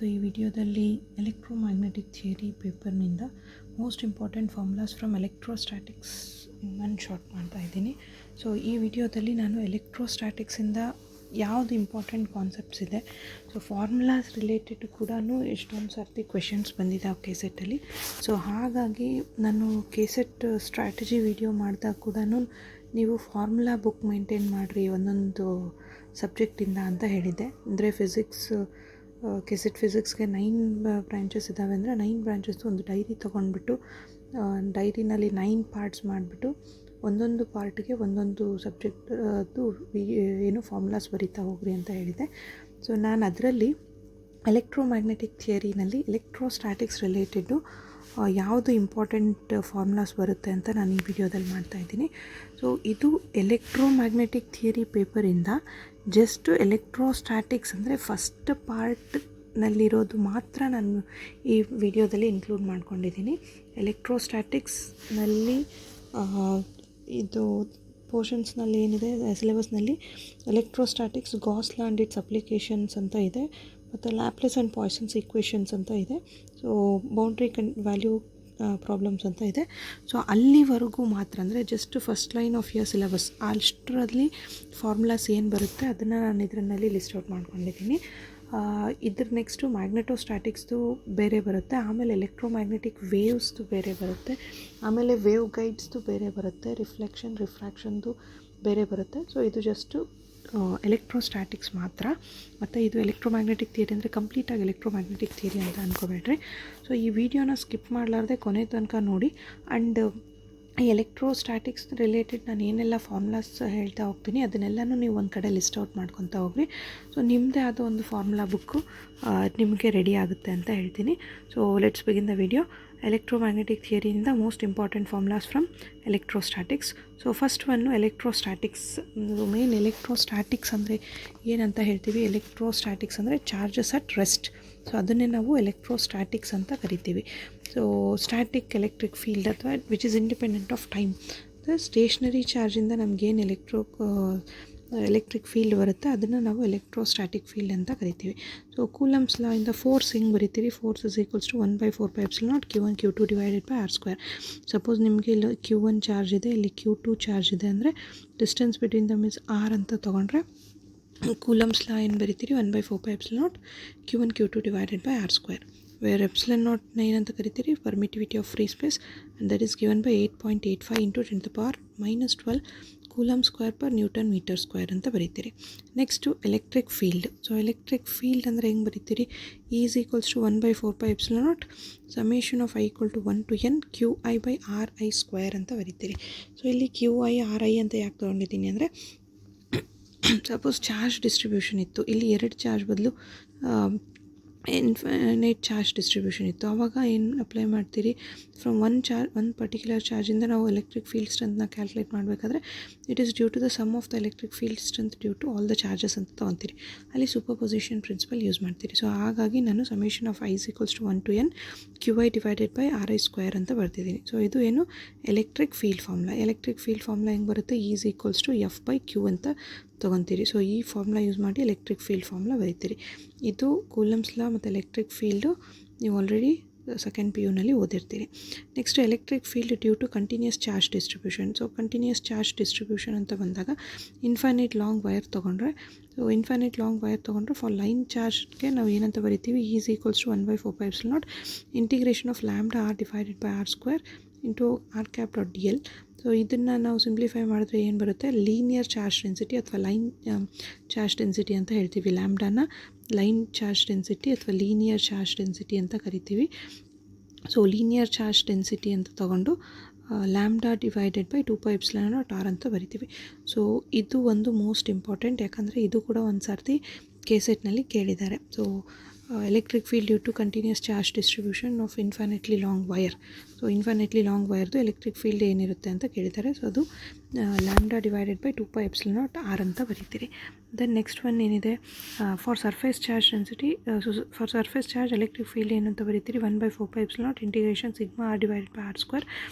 ಇವತ್ತು ಈ ವಿಡಿಯೋದಲ್ಲಿ ಎಲೆಕ್ಟ್ರೋಮ್ಯಾಗ್ನೆಟಿಕ್ ಥಿಯರಿ ಪೇಪರ್ನಿಂದ most important formulas from electrostatics in short ಮಾಡ್ತಾ ಇದ್ದೀನಿ. ಸೊ ಈ ವಿಡಿಯೋದಲ್ಲಿ ನಾನು ಎಲೆಕ್ಟ್ರೋಸ್ಟ್ಯಾಟಿಕ್ಸಿಂದ ಯಾವುದು ಇಂಪಾರ್ಟೆಂಟ್ ಕಾನ್ಸೆಪ್ಟ್ಸ್ ಇದೆ, ಸೊ ಫಾರ್ಮುಲಾಸ್ ರಿಲೇಟೆಡ್ ಕೂಡ ಎಷ್ಟೊಂದು ಸರ್ತಿ ಕ್ವೆಶನ್ಸ್ ಬಂದಿದೆ ಆ ಕೆಸೆಟ್ಟಲ್ಲಿ. ಸೊ ಹಾಗಾಗಿ ನಾನು ಕೆಸೆಟ್ ಸ್ಟ್ರಾಟಜಿ ವಿಡಿಯೋ ಮಾಡಿದಾಗ ಕೂಡ ನೀವು ಫಾರ್ಮುಲಾ ಬುಕ್ ಮೇಂಟೈನ್ ಮಾಡಿರಿ ಒಂದೊಂದು ಸಬ್ಜೆಕ್ಟಿಂದ ಅಂತ ಹೇಳಿದ್ದೆ. ಅಂದರೆ ಕೆಸೆಟ್ ಫಿಸಿಕ್ಸ್ಗೆ 9 ಬ್ರಾಂಚಸ್ ಇದ್ದಾವೆ ಅಂದರೆ 9 ಬ್ರಾಂಚಸ್ದು ಒಂದು ಡೈರಿ ತೊಗೊಂಡ್ಬಿಟ್ಟು ಡೈರಿನಲ್ಲಿ 9 ಪಾರ್ಟ್ಸ್ ಮಾಡಿಬಿಟ್ಟು ಒಂದೊಂದು ಪಾರ್ಟ್ಗೆ ಒಂದೊಂದು ಸಬ್ಜೆಕ್ಟ್ದು ಏನು ಫಾರ್ಮುಲಾಸ್ ಬರೀತಾ ಹೋಗ್ರಿ ಅಂತ ಹೇಳಿದೆ. ಸೊ ನಾನು ಅದರಲ್ಲಿ ಎಲೆಕ್ಟ್ರೋಮ್ಯಾಗ್ನೆಟಿಕ್ ಥಿಯರಿನಲ್ಲಿ ಎಲೆಕ್ಟ್ರೋಸ್ಟ್ಯಾಟಿಕ್ಸ್ ರಿಲೇಟೆಡು ಯಾವುದು ಇಂಪಾರ್ಟೆಂಟ್ ಫಾರ್ಮುಲಾಸ್ ಬರುತ್ತೆ ಅಂತ ನಾನು ಈ ವಿಡಿಯೋದಲ್ಲಿ ಮಾಡ್ತಾಯಿದ್ದೀನಿ. ಸೊ ಇದು ಎಲೆಕ್ಟ್ರೋಮ್ಯಾಗ್ನೆಟಿಕ್ ಥಿಯರಿ ಪೇಪರಿಂದ ಜಸ್ಟ್ ಎಲೆಕ್ಟ್ರೋಸ್ಟ್ಯಾಟಿಕ್ಸ್ ಅಂದರೆ ಫಸ್ಟ್ ಪಾರ್ಟ್ನಲ್ಲಿರೋದು ಮಾತ್ರ ನಾನು ಈ ವಿಡಿಯೋದಲ್ಲಿ ಇನ್ಕ್ಲೂಡ್ ಮಾಡ್ಕೊಂಡಿದ್ದೀನಿ. ಎಲೆಕ್ಟ್ರೋಸ್ಟ್ಯಾಟಿಕ್ಸ್ನಲ್ಲಿ ಇದು ಪೋರ್ಷನ್ಸ್ನಲ್ಲಿ ಏನಿದೆ ಸಿಲೆಬಸ್ನಲ್ಲಿ electrostatics, Gauss law and its applications ಅಂತ ಇದೆ, ಮತ್ತು ಲ್ಯಾಪ್ಲೇಸ್ ಆ್ಯಂಡ್ ಪಾಯ್ಸನ್ಸ್ ಈಕ್ವೇಷನ್ಸ್ ಅಂತ ಇದೆ, ಸೊ ಬೌಂಡ್ರಿ ವ್ಯಾಲ್ಯೂ ಪ್ರಾಬ್ಲಮ್ಸ್ ಅಂತ ಇದೆ. ಸೊ ಅಲ್ಲಿವರೆಗೂ ಮಾತ್ರ ಅಂದರೆ just first line of your syllabus ಅಷ್ಟರಲ್ಲಿ ಫಾರ್ಮುಲಾಸ್ ಏನು ಬರುತ್ತೆ ಅದನ್ನು ನಾನು ಇದರಲ್ಲಿ ಲಿಸ್ಟ್ ಔಟ್ ಮಾಡ್ಕೊಂಡಿದ್ದೀನಿ. ಇದ್ರ ನೆಕ್ಸ್ಟು ಮ್ಯಾಗ್ನೆಟೋಸ್ಟ್ಯಾಟಿಕ್ಸ್ದು ಬೇರೆ ಬರುತ್ತೆ, ಆಮೇಲೆ ಎಲೆಕ್ಟ್ರೋಮ್ಯಾಗ್ನೆಟಿಕ್ ವೇವ್ಸ್ದು ಬೇರೆ ಬರುತ್ತೆ, ಆಮೇಲೆ ವೇವ್ ಗೈಡ್ಸ್ದು ಬೇರೆ ಬರುತ್ತೆ, ರಿಫ್ಲೆಕ್ಷನ್ ರಿಫ್ರಾಕ್ಷನ್ದು ಬೇರೆ ಬರುತ್ತೆ. ಸೊ ಇದು ಜಸ್ಟು ಎಲೆಕ್ಟ್ರೋಸ್ಟ್ಯಾಟಿಕ್ಸ್ ಮಾತ್ರ. ಮತ್ತು ಇದು ಎಲೆಕ್ಟ್ರೋಮ್ಯಾಗ್ನೆಟಿಕ್ ಥಿಯರಿ ಅಂದರೆ ಕಂಪ್ಲೀಟಾಗಿ ಎಲೆಕ್ಟ್ರೋಮ್ಯಾಗ್ನೆಟಿಕ್ ಥಿಯರಿ ಅಂತ ಅಂದ್ಕೋಬೇಡ್ರಿ. ಸೊ ಈ ವಿಡಿಯೋನ ಸ್ಕಿಪ್ ಮಾಡಲಾರ್ದೆ ಕೊನೆ ತನಕ ನೋಡಿ. ಆ್ಯಂಡ್ ಈ ಎಲೆಕ್ಟ್ರೋಸ್ಟ್ಯಾಟಿಕ್ಸ್ ರಿಲೇಟೆಡ್ ನಾನು ಏನೆಲ್ಲ ಫಾರ್ಮುಲಾಸ್ ಹೇಳ್ತಾ ಹೋಗ್ತೀನಿ ಅದನ್ನೆಲ್ಲನೂ ನೀವು ಒಂದು ಕಡೆ ಲಿಸ್ಟ್ ಔಟ್ ಮಾಡ್ಕೊತಾ ಹೋಗ್ರಿ. ಸೊ ನಿಮ್ಮದೇ ಆದ ಒಂದು ಫಾರ್ಮುಲಾ ಬುಕ್ಕು ನಿಮಗೆ ರೆಡಿ ಆಗುತ್ತೆ ಅಂತ ಹೇಳ್ತೀನಿ. So let's begin the video. Electromagnetic ಥಿಯರಿಯಿಂದ most important formulas from electrostatics. So first one electrostatics. Main electrostatics ಅಂದರೆ ಏನಂತ ಹೇಳ್ತೀವಿ, ಎಲೆಕ್ಟ್ರೋಸ್ಟ್ಯಾಟಿಕ್ಸ್ ಅಂದರೆ ಚಾರ್ಜಸ್ ಅಟ್ ರೆಸ್ಟ್. ಸೊ ಅದನ್ನೇ ನಾವು ಎಲೆಕ್ಟ್ರೋಸ್ಟ್ಯಾಟಿಕ್ಸ್ ಅಂತ ಕರಿತೀವಿ. ಸೊ ಸ್ಟ್ಯಾಟಿಕ್ ಎಲೆಕ್ಟ್ರಿಕ್ ಫೀಲ್ಡ್ ಅಥವಾ which is independent of time. Stationary ಚಾರ್ಜಿಂದ ನಮಗೇನು ಎಲೆಕ್ಟ್ರಿಕ್ ಫೀಲ್ಡ್ ಬರುತ್ತೆ ಅದನ್ನು ನಾವು ಎಲೆಕ್ಟ್ರೋಸ್ಟ್ಯಾಟಿಕ್ ಫೀಲ್ಡ್ ಅಂತ ಕರಿತೀವಿ. ಸೊ ಕೂಲಮ್ಸ್ ಲಾ ಇಂದ ಫೋರ್ಸ್ ಹಿಂಗೆ ಬರಿತೀವಿ, force is equals to 1/4πε0 Q1 Q2 divided by R². Suppose ನಿಮಗೆ ಇಲ್ಲಿ Q1 ಚಾರ್ಜ್ ಇದೆ, ಇಲ್ಲಿ Q2 ಚಾರ್ಜ್ ಇದೆ ಅಂದರೆ distance between them is R ಅಂತ ತೊಗೊಂಡ್ರೆ ಕೂಲಮ್ಸ್ ಲಾ ಏನು ಬರಿತೀರಿ 1/4πε0 Q1 Q2 divided by R², where epsilon ನಾಟ್ನ ಏನಂತ ಕರಿತೀರಿ permittivity of free space, and that is given by 8.85 × 10⁻⁻12 coulomb square per newton meter square ಅಂತ ಬರೀತೀರಿ. Next electric field. So electric field ಅಂದರೆ ಹೆಂಗೆ ಬರೀತೀರಿ, E is equals to 1/4πε0 summation of I equal to 1 to n QI/RI² ಅಂತ ಬರೀತೀರಿ. So ಇಲ್ಲಿ QI RI ಅಂತ ಯಾಕೆ ತೊಗೊಂಡಿದ್ದೀನಿ ಅಂದರೆ ಸಪೋಸ್ ಚಾರ್ಜ್ ಡಿಸ್ಟ್ರಿಬ್ಯೂಷನ್ ಇತ್ತು, ಇಲ್ಲಿ 2 ಚಾರ್ಜ್ ಬದಲು ಇನ್ಫೈನೈಟ್ ಚಾರ್ಜ್ ಡಿಸ್ಟ್ರಿಬ್ಯೂಷನ್ ಇತ್ತು, ಆವಾಗ ಏನು ಅಪ್ಲೈ ಮಾಡ್ತೀರಿ, ಫ್ರಮ್ ಒಂದು ಪರ್ಟಿಕ್ಯುಲರ್ ಚಾರ್ಜಿಂದ ನಾವು ಎಲೆಕ್ಟ್ರಿಕ್ ಫೀಲ್ಡ್ ಸ್ಟ್ರೆಂತ್ನ ಕ್ಯಾಲ್ಕುಲೇಟ್ ಮಾಡಬೇಕಾದ್ರೆ it is due to the sum of the electric field strength due to all the charges ಅಂತ ತೊಗೊತೀರಿ. ಅಲ್ಲಿ ಸೂಪರ್ ಪೊಸಿಷನ್ ಪ್ರಿನ್ಸಿಪಲ್ ಯೂಸ್ ಮಾಡ್ತೀರಿ. ಸೊ ಹಾಗಾಗಿ ನಾನು summation of I is equals to 1 to n QI divided by RI² ಅಂತ ಬರ್ತಿದ್ದೀನಿ. So ಇದು ಏನು electric field formula. Electric field formula ಹೆಂಗೆ ಬರುತ್ತೆ, E is equals to F/Q ಅಂತ ತೊಗೊತೀರಿ. ಸೊ ಈ ಫಾರ್ಮುಲಾ ಯೂಸ್ ಮಾಡಿ ಎಲೆಕ್ಟ್ರಿಕ್ ಫೀಲ್ಡ್ ಫಾರ್ಮುಲಾ ಬರೀತೀರಿ. ಇದು ಕೂಲಮ್ಸ್ ಲಾ ಮತ್ತು ಎಲೆಕ್ಟ್ರಿಕ್ ಫೀಲ್ಡು ನೀವು ಆಲ್ರೆಡಿ ಸೆಕೆಂಡ್ PUನಲ್ಲಿ ಓದಿರ್ತೀರಿ. Next electric field due to continuous charge distribution. So continuous charge distribution ಅಂತ ಬಂದಾಗ ಇನ್ಫೈನೈಟ್ ಲಾಂಗ್ ವೈರ್ ತೊಗೊಂಡ್ರೆ, ಸೊ ಇನ್ಫೈನೈಟ್ ಲಾಂಗ್ ವೈರ್ ತೊಗೊಂಡ್ರೆ ಫಾರ್ ಲೈನ್ ಚಾರ್ಜ್ಗೆ ನಾವು ಏನಂತ ಬರಿತೀವಿ, E is equals to 1/4πε0 integration of λr divided by R² into r�cap.dl. ಸೊ ಇದನ್ನು ನಾವು ಸಿಂಪ್ಲಿಫೈ ಮಾಡಿದ್ರೆ ಏನು ಬರುತ್ತೆ, ಲೀನಿಯರ್ ಚಾರ್ಜ್ ಡೆನ್ಸಿಟಿ ಅಥವಾ ಲೈನ್ ಚಾರ್ಜ್ ಡೆನ್ಸಿಟಿ ಅಂತ ಹೇಳ್ತೀವಿ. ಲ್ಯಾಂಬ್ಡಾನ ಲೈನ್ ಚಾರ್ಜ್ ಡೆನ್ಸಿಟಿ ಅಥವಾ ಲೀನಿಯರ್ ಚಾರ್ಜ್ ಡೆನ್ಸಿಟಿ ಅಂತ ಕರಿತೀವಿ. ಸೊ ಲೀನಿಯರ್ ಚಾರ್ಜ್ ಡೆನ್ಸಿಟಿ ಅಂತ ತೊಗೊಂಡು ಲ್ಯಾಂಬ್ಡಾ ಡಿವೈಡೆಡ್ ಬೈ 2πε0r ಅಂತ ಬರಿತೀವಿ. ಸೊ ಇದು ಒಂದು ಮೋಸ್ಟ್ ಇಂಪಾರ್ಟೆಂಟ್, ಯಾಕಂದರೆ ಇದು ಕೂಡ ಒಂದು ಸರ್ತಿ ಕೆಸೆಟ್ನಲ್ಲಿ ಕೇಳಿದ್ದಾರೆ. So electric field due to continuous charge distribution of infinitely long wire. So infinitely long ವೈರ್ದು ಎಲೆಕ್ಟ್ರಿಕ್ ಫೀಲ್ಡ್ ಏನಿರುತ್ತೆ ಅಂತ ಕೇಳಿದ್ದಾರೆ. ಸೊ ಅದು ಲ್ಯಾಂಬ್ಡಾ ಡಿವೈಡೆಡ್ ಬೈ 2πε0r ಅಂತ ಬರೀತೀರಿ. ದೆನ್ ನೆಕ್ಸ್ಟ್ ಒನ್ ಏನಿದೆ, for surface charge density. For surface charge electric field ಏನಂತ ಬರೀತೀರಿ 1/4πε0 integration σr divided by R².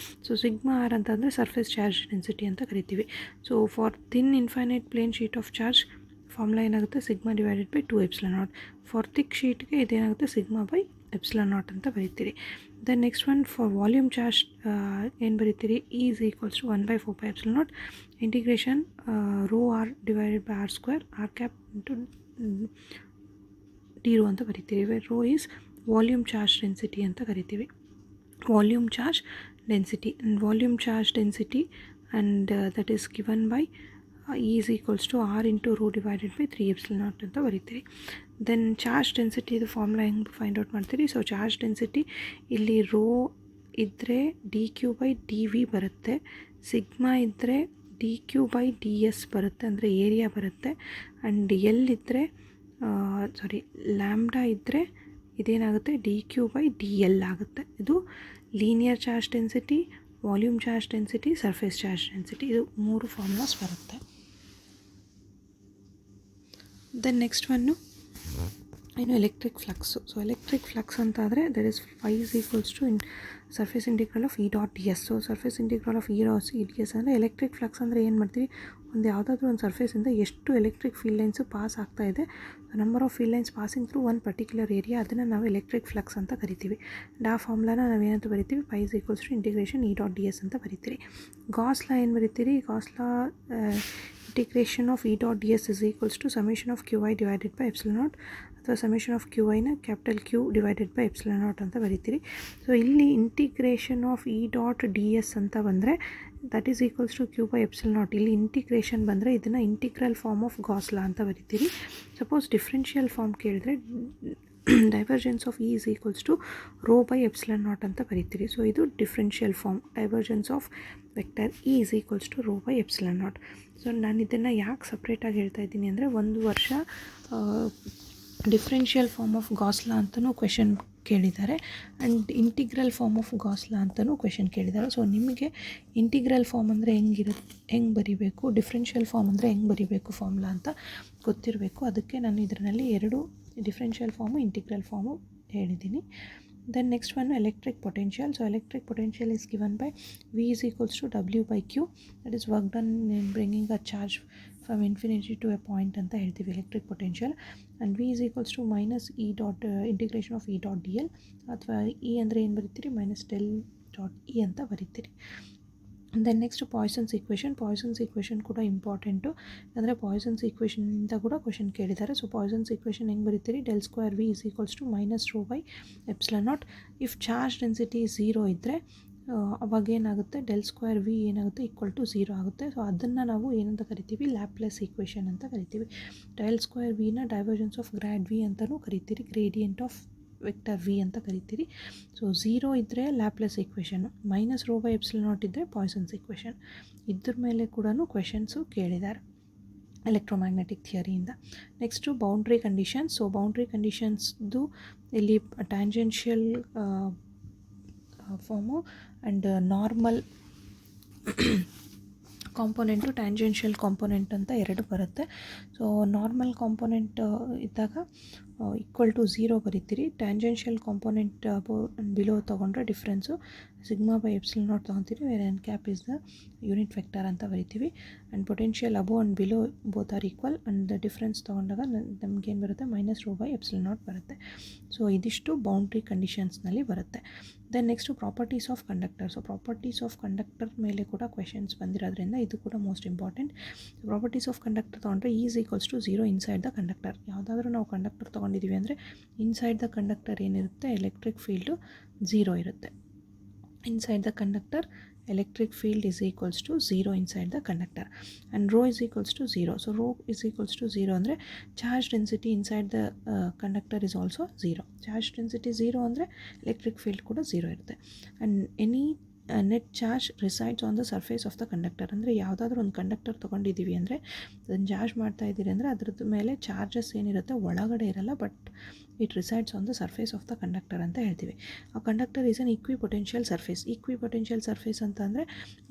So σr ಅಂತಂದರೆ ಸರ್ಫೇಸ್ ಚಾರ್ಜ್ ಡೆನ್ಸಿಟಿ ಅಂತ ಕರಿತೀವಿ. So for thin infinite plane sheet of charge formula ಏನಾಗುತ್ತೆ sigma divided by 2 epsilon naught. For thick ಶೀಟ್ಗೆ ಇದೇನಾಗುತ್ತೆ sigma by epsilon naught ಅಂತ ಬರೀತೀರಿ. Then next one for volume charge ಏನು ಬರೀತೀರಿ, E is equals to 1/4 pi epsilon naught integration rho R divided by R square R cap into D rho ಅಂತ ಬರೀತೀವಿ. Rho is volume charge density ಅಂತ ಕರಿತೀವಿ. Volume charge density and that is given by E is equals to R into rho divided by 3 epsilon naught ಅಂತ ಬರೀತೀರಿ. Then charge density ಇದು formula ಹೆಂಗೆ find out ಮಾಡ್ತೀರಿ. So charge density ಇಲ್ಲಿ rho ಇದ್ದರೆ D Q by D V ಬರುತ್ತೆ, sigma ಇದ್ದರೆ D Q by D S ಬರುತ್ತೆ, ಅಂದರೆ ಏರಿಯಾ ಬರುತ್ತೆ. ಆ್ಯಂಡ್ ಎಲ್ ಇದ್ದರೆ ಲ್ಯಾಂಬ್ಡಾ ಇದ್ದರೆ ಇದೇನಾಗುತ್ತೆ D Q by D L ಆಗುತ್ತೆ. ಇದು linear charge density, volume charge density, surface charge density, ಇದು 3 ಫಾರ್ಮುಲಾಸ್ ಬರುತ್ತೆ. ದೆನ್ ನೆಕ್ಸ್ಟ್ ಒನ್ನು ಏನು electric flux. So electric flux ಅಂತಾದರೆ that is phi is equals to surface integral of E dot D S. So surface integral of E dot D S ಅಂದರೆ electric flux ಅಂದರೆ ಏನು ಮಾಡ್ತೀವಿ, ಒಂದು ಯಾವುದಾದ್ರೂ ಒಂದು ಸರ್ಫೇಸಿಂದ ಎಷ್ಟು ಎಲೆಕ್ಟ್ರಿಕ್ ಫೀಲ್ಡ್ ಲೈನ್ಸು ಪಾಸ್ ಆಗ್ತಾ ಇದೆ, number of field lines passing through one particular area, ಅದನ್ನು ನಾವು ಎಲೆಕ್ಟ್ರಿಕ್ ಫ್ಲಕ್ಸ್ ಅಂತ ಕರಿತೀವಿ. ಆ ಫಾರ್ಮುಲಾನ ನಾವೇನಂತ ಬರಿತೀವಿ, phi is equals to integration E dot D S ಅಂತ ಬರಿತೀರಿ. ಗಾಸ್ ಲಾ ಏನು ಬರಿತೀರಿ, Gauss law integration of E dot D S is equals to summation of Q I divided by epsilon naught, ಅಥವಾ ಸಮೇಷನ್ ಆಫ್ ಕ್ಯೂ ಐನ capital Q divided by epsilon naught ಅಂತ ಬರಿತೀರಿ. So ಇಲ್ಲಿ integration of E dot D S ಅಂತ ಬಂದರೆ that is equals to Q by epsilon naught. ಇಲ್ಲಿ integration ಬಂದರೆ ಇದನ್ನು integral form of Gauss law ಅಂತ ಬರಿತೀರಿ. ಸಪೋಸ್ ಡಿಫ್ರೆನ್ಷಿಯಲ್ ಫಾರ್ಮ್ ಕೇಳಿದ್ರೆ divergence of E is equals to rho by epsilon naught ಅಂತ ಬರಿತೀರಿ. ಸೊ ಇದು differential form, divergence of vector E is equals to rho by epsilon naught. So ನಾನು ಇದನ್ನು ಯಾಕೆ ಸಪ್ರೇಟಾಗಿ ಹೇಳ್ತಾ ಇದ್ದೀನಿ ಅಂದರೆ, ಒಂದು ವರ್ಷ differential form of Gauss law ಅಂತಲೂ ಕ್ವೆಶನ್ ಕೇಳಿದ್ದಾರೆ, and integral form of Gauss law ಅಂತಲೂ ಕ್ವೆಶನ್ ಕೇಳಿದ್ದಾರೆ. ಸೊ ನಿಮಗೆ ಇಂಟಿಗ್ರಲ್ ಫಾರ್ಮ್ ಅಂದರೆ ಹೆಂಗೆ ಬರಿಬೇಕು, ಡಿಫ್ರೆನ್ಷಿಯಲ್ ಫಾರ್ಮ್ ಅಂದರೆ ಹೆಂಗೆ ಬರಿಬೇಕು ಫಾರ್ಮುಲಾ ಅಂತ ಗೊತ್ತಿರಬೇಕು. ಅದಕ್ಕೆ ನಾನು ಇದರಲ್ಲಿ 2 ಡಿಫ್ರೆನ್ಷಿಯಲ್ ಫಾರ್ಮು, ಇಂಟಿಗ್ರಲ್ ಫಾರ್ಮು ಹೇಳಿದ್ದೀನಿ. Then next one, electric potential. So electric potential is given by V is equals to W by Q, that is work done in bringing a charge from infinity to a point ಅಂತ ಹೇಳ್ತೀವಿ electric potential. And V is equals to minus E dot integration of E dot dl, ಅಥವಾ E ಅಂದರೆ ಏನು ಬರೀತೀರಿ, minus del dot E ಅಂತ ಬರೀತೀರಿ. Then next Poisson's equation ಕೂಡ important, ಅಂದರೆ ಪಾಯ್ಸನ್ಸ್ ಈಕ್ವೇಷನಿಂದ ಕೂಡ ಕ್ವೆಶನ್ ಕೇಳಿದ್ದಾರೆ. ಸೊ ಪಾಯ್ಸನ್ಸ್ ಈಕ್ವೇಷನ್ ಹೆಂಗೆ ಬರೀತೀರಿ, del square V is equals to minus rho by epsilon naught. If charge density 0 ಇದ್ದರೆ ಅವಾಗ ಏನಾಗುತ್ತೆ, ಡೆಲ್ ಸ್ಕ್ವೇರ್ ವಿ ಏನಾಗುತ್ತೆ, ಈಕ್ವಲ್ ಟು 0 ಆಗುತ್ತೆ. ಸೊ ಅದನ್ನು ನಾವು ಏನಂತ ಕರಿತೀವಿ, ಲ್ಯಾಪ್ಲೇಸ್ ಈಕ್ವೇಷನ್ ಅಂತ ಕರಿತೀವಿ. ಡೆಲ್ ಸ್ಕ್ವೇರ್ ವಿನ ಡೈವರ್ಜೆನ್ಸ್ ಆಫ್ ಗ್ರ್ಯಾಡ್ ವಿ ಅಂತಲೂ ಕರಿತೀರಿ, ಗ್ರೇಡಿಯಂಟ್ ಆಫ್ ವೆಕ್ಟರ್ ವಿ ಅಂತ ಕರಿತೀರಿ. ಸೊ 0 ಇದ್ದರೆ Laplace equation, minus rho by epsilon naught ಇದ್ದರೆ ಪಾಯ್ಸನ್ಸ್ ಈಕ್ವೇಷನ್. ಇದ್ರ ಮೇಲೆ ಕೂಡ ಕ್ವೆಶನ್ಸು ಕೇಳಿದ್ದಾರೆ ಎಲೆಕ್ಟ್ರೋಮ್ಯಾಗ್ನೆಟಿಕ್ ಥಿಯರಿಯಿಂದ. Next boundary conditions. So boundary ಕಂಡೀಷನ್ಸ್ದು ಇಲ್ಲಿ tangential form and normal component, tangential component ಅಂತ 2 ಬರುತ್ತೆ. ಸೊ ನಾರ್ಮಲ್ ಕಾಂಪೊನೆಂಟ್ ಇದ್ದಾಗ ಈಕ್ವಲ್ ಟು 0 ಬರೀತೀರಿ. ಟ್ಯಾಂಜೆನ್ಷಿಯಲ್ ಕಾಂಪೊನೆಂಟ್ ಬಿಲೋ ತೊಗೊಂಡ್ರೆ difference sigma by epsilon naught ತೊಗೊತೀವಿ, where N cap is the unit vector ಅಂತ ಬರಿತೀವಿ. And potential above and below both are equal, and difference ತೊಗೊಂಡಾಗ ನಮಗೇನು ಬರುತ್ತೆ, minus rho by epsilon naught ಬರುತ್ತೆ. So ಇದಿಷ್ಟು boundary ಕಂಡೀಷನ್ಸ್ನಲ್ಲಿ ಬರುತ್ತೆ. Then next properties of conductor. So properties of conductor ಮೇಲೆ ಕೂಡ ಕ್ವೆಶನ್ಸ್ ಬಂದಿರೋದ್ರಿಂದ ಇದು ಕೂಡ most important. Properties of conductor ತೊಗೊಂಡ್ರೆ is equals to 0 inside the conductor. ಯಾವುದಾದ್ರೂ ನಾವು ಕಂಡಕ್ಟರ್ ತೊಗೊಂಡಿದ್ದೀವಿ ಅಂದರೆ ಇನ್ಸೈಡ್ ದ ಕಂಡಕ್ಟರ್ ಏನಿರುತ್ತೆ, ಎಲೆಕ್ಟ್ರಿಕ್ ಫೀಲ್ಡು 0 ಇರುತ್ತೆ. Inside the conductor electric field is equals to 0 inside the conductor, and rho is equals to 0. So rho is equals to 0 ಅಂದರೆ charge density inside the conductor is also 0. charge density 0 ಅಂದರೆ electric field ಕೂಡ 0 ಇರುತ್ತೆ. and any net charge resides on the surface of the conductor. ಅಂದರೆ ಯಾವುದಾದ್ರೂ ಒಂದು conductor ತೊಗೊಂಡಿದ್ದೀವಿ ಅಂದರೆ ಅದನ್ನು ಚಾರ್ಜ್ ಮಾಡ್ತಾ ಇದ್ದೀರಿ ಅಂದರೆ ಅದ್ರದ್ದು ಮೇಲೆ ಚಾರ್ಜಸ್ ಏನಿರುತ್ತೆ ಒಳಗಡೆ ಇರಲ್ಲ, but it resides on the surface of the conductor ಅಂತ ಹೇಳ್ತೀವಿ. ಆ conductor is an equipotential surface. Equipotential surface ಅಂತ ಅಂದರೆ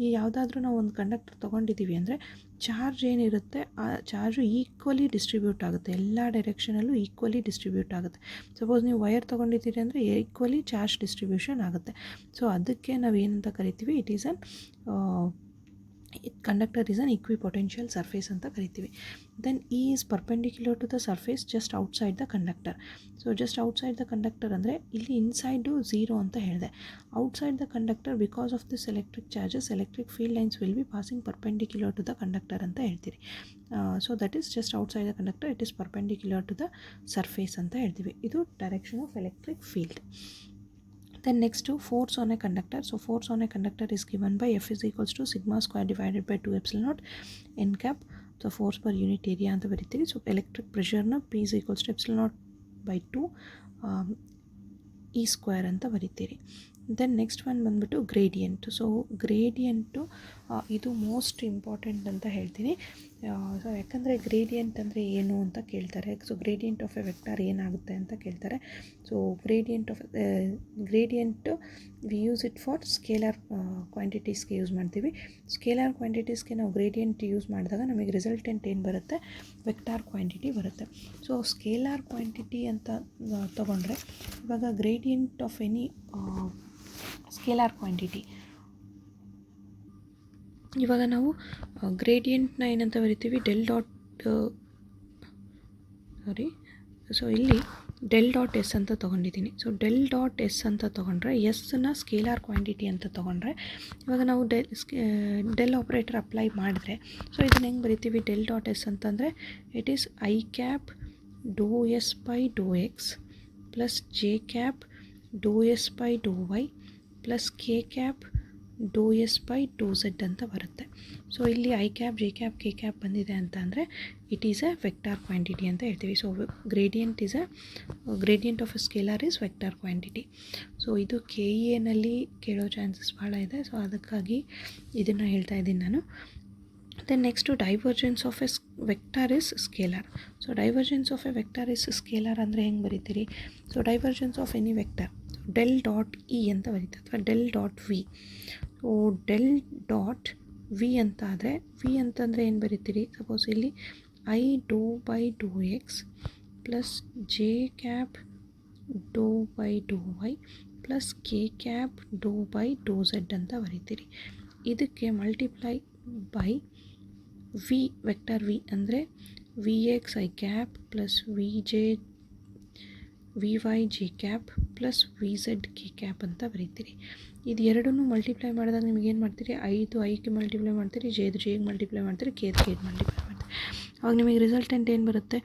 ಈ ಯಾವುದಾದ್ರೂ ನಾವು ಒಂದು ಕಂಡಕ್ಟರ್ ತೊಗೊಂಡಿದ್ದೀವಿ ಅಂದರೆ ಚಾರ್ಜ್ ಏನಿರುತ್ತೆ ಆ ಚಾರ್ಜು ಈಕ್ವಲಿ ಡಿಸ್ಟ್ರಿಬ್ಯೂಟ್ ಆಗುತ್ತೆ, ಎಲ್ಲ ಡೈರೆಕ್ಷನಲ್ಲೂ ಈಕ್ವಲಿ ಡಿಸ್ಟ್ರಿಬ್ಯೂಟ್ ಆಗುತ್ತೆ. ಸಪೋಸ್ ನೀವು ವೈರ್ ತೊಗೊಂಡಿದ್ದೀರಿ ಅಂದರೆ ಈಕ್ವಲಿ ಚಾರ್ಜ್ ಡಿಸ್ಟ್ರಿಬ್ಯೂಷನ್ ಆಗುತ್ತೆ. ಸೊ ಅದಕ್ಕೆ ನಾವು ಏನಂತ ಕರಿತೀವಿ, it is an conductor is an equipotential surface ಅಂತ ಕರಿತೀವಿ. Then E is perpendicular to the surface just outside the conductor. So just outside the conductor ಅಂದರೆ ಇಲ್ಲಿ ಇನ್ಸೈಡು ಝೀರೋ ಅಂತ ಹೇಳಿದೆ. Outside the conductor because of this electric charges electric field lines will be passing perpendicular to the conductor ಅಂತ ಹೇಳ್ತೀರಿ. So that is just outside the conductor, it is perpendicular to the surface ಅಂತ ಹೇಳ್ತೀವಿ. ಇದು direction of electric field. Then next to force on a conductor. So force on a conductor is given by F is equals to sigma square divided by 2 epsilon naught n cap. So force per unit area ಅಂತ ಬರೀತೀರಿ. So electric pressure ನ P is equals to epsilon naught by 2 E square ಅಂತ ಬರೀತೀರಿ. Then next one ಬಂದ್ಬಿಟ್ಟು gradient. So ಗ್ರೇಡಿಯಂಟು ಇದು most important ಅಂತ ಹೇಳ್ತೀನಿ. So ಯಾಕಂದರೆ gradient ಅಂದರೆ ಏನು ಅಂತ ಕೇಳ್ತಾರೆ. So gradient of a vector ಏನಾಗುತ್ತೆ ಅಂತ ಕೇಳ್ತಾರೆ. So gradient V use it for scalar ಕ್ವಾಂಟಿಟೀಸ್ಗೆ ಯೂಸ್ ಮಾಡ್ತೀವಿ. ಸ್ಕೇಲಾರ್ ಕ್ವಾಂಟಿಟೀಸ್ಗೆ ನಾವು ಗ್ರೇಡಿಯಂಟ್ ಯೂಸ್ ಮಾಡಿದಾಗ ನಮಗೆ ರಿಸಲ್ಟೆಂಟ್ ಏನು ಬರುತ್ತೆ, ವೆಕ್ಟಾರ್ ಕ್ವಾಂಟಿಟಿ ಬರುತ್ತೆ. ಸೊ ಸ್ಕೇಲಾರ್ ಕ್ವಾಂಟಿಟಿ ಅಂತ ತೊಗೊಂಡ್ರೆ ಇವಾಗ gradient of any scalar quantity, ಇವಾಗ ನಾವು ಗ್ರೇಡಿಯಂಟ್ನ ಏನಂತ ಬರಿತೀವಿ, ಸೊ ಇಲ್ಲಿ ಡೆಲ್ ಡಾಟ್ ಎಸ್ ಅಂತ ತೊಗೊಂಡಿದ್ದೀನಿ. ಸೊ ಡೆಲ್ ಡಾಟ್ ಎಸ್ ಅಂತ ತೊಗೊಂಡ್ರೆ ಎಸ್ನ ಸ್ಕೇಲಾರ್ ಕ್ವಾಂಟಿಟಿ ಅಂತ ತೊಗೊಂಡ್ರೆ ಇವಾಗ ನಾವು ಡೆಲ್ ಆಪ್ರೇಟರ್ ಅಪ್ಲೈ ಮಾಡಿದ್ರೆ ಸೊ ಇದನ್ನು ಹೆಂಗೆ ಬರಿತೀವಿ, ಡೆಲ್ ಡಾಟ್ ಎಸ್ ಅಂತಂದರೆ it is i cap do S by Dow X plus J cap do S by Dow Y plus K cap do S by Dow Z ಅಂತ ಬರುತ್ತೆ. So ಇಲ್ಲಿ i cap j cap k cap ಬಂದಿದೆ ಅಂತ ಅಂದರೆ it is a vector quantity ಅಂತ ಹೇಳ್ತೀವಿ. So gradient of a scalar is vector quantity. So ಇದು K E ಎನಲ್ಲಿ ಕೇಳೋ ಚಾನ್ಸಸ್ ಭಾಳ ಇದೆ. ಸೊ ಅದಕ್ಕಾಗಿ ಇದನ್ನು ಹೇಳ್ತಾ ಇದ್ದೀನಿ ನಾನು. Then next divergence of a vector is scalar. So divergence of a vector is scalar ಅಂದರೆ ಹೆಂಗೆ ಬರೀತೀರಿ, so divergence of any vector del dot E ಅಂತ ಬರೀತಾರೆ ಅಥವಾ del dot V. So del dot V ಅಂತ ಆದರೆ ವಿ ಅಂತಂದರೆ ಏನು ಬರೀತೀರಿ, ಸಪೋಸ್ ಇಲ್ಲಿ I do by Dow X plus J cap do by Dow Y plus K cap do by Dow Z ಅಂತ ಬರೀತೀರಿ. ಇದಕ್ಕೆ multiply by V vector V ಅಂದರೆ V X I cap plus V J V Y J cap plus V Z K cap ಅಂತ ಬರೀತೀರಿ. ಇದು ಎರಡನ್ನೂ multiply ಮಾಡಿದಾಗ ನಿಮಗೇನು ಮಾಡ್ತೀರಿ, ಐಗೆ ಮಲ್ಟಿಪ್ಲೈ ಮಾಡ್ತೀರಿ, ಜೆಗೆ ಮಲ್ಟಿಪ್ಲೈ ಮಾಡ್ತೀರಿ, ಕೆಗೆ ಮಲ್ಟಿಪ್ಲೈ ಮಾಡ್ತೀರಿ. ಅವಾಗ ನಿಮಗೆ ರಿಸಲ್ಟೆಂಟ್ ಏನು ಬರುತ್ತೆ,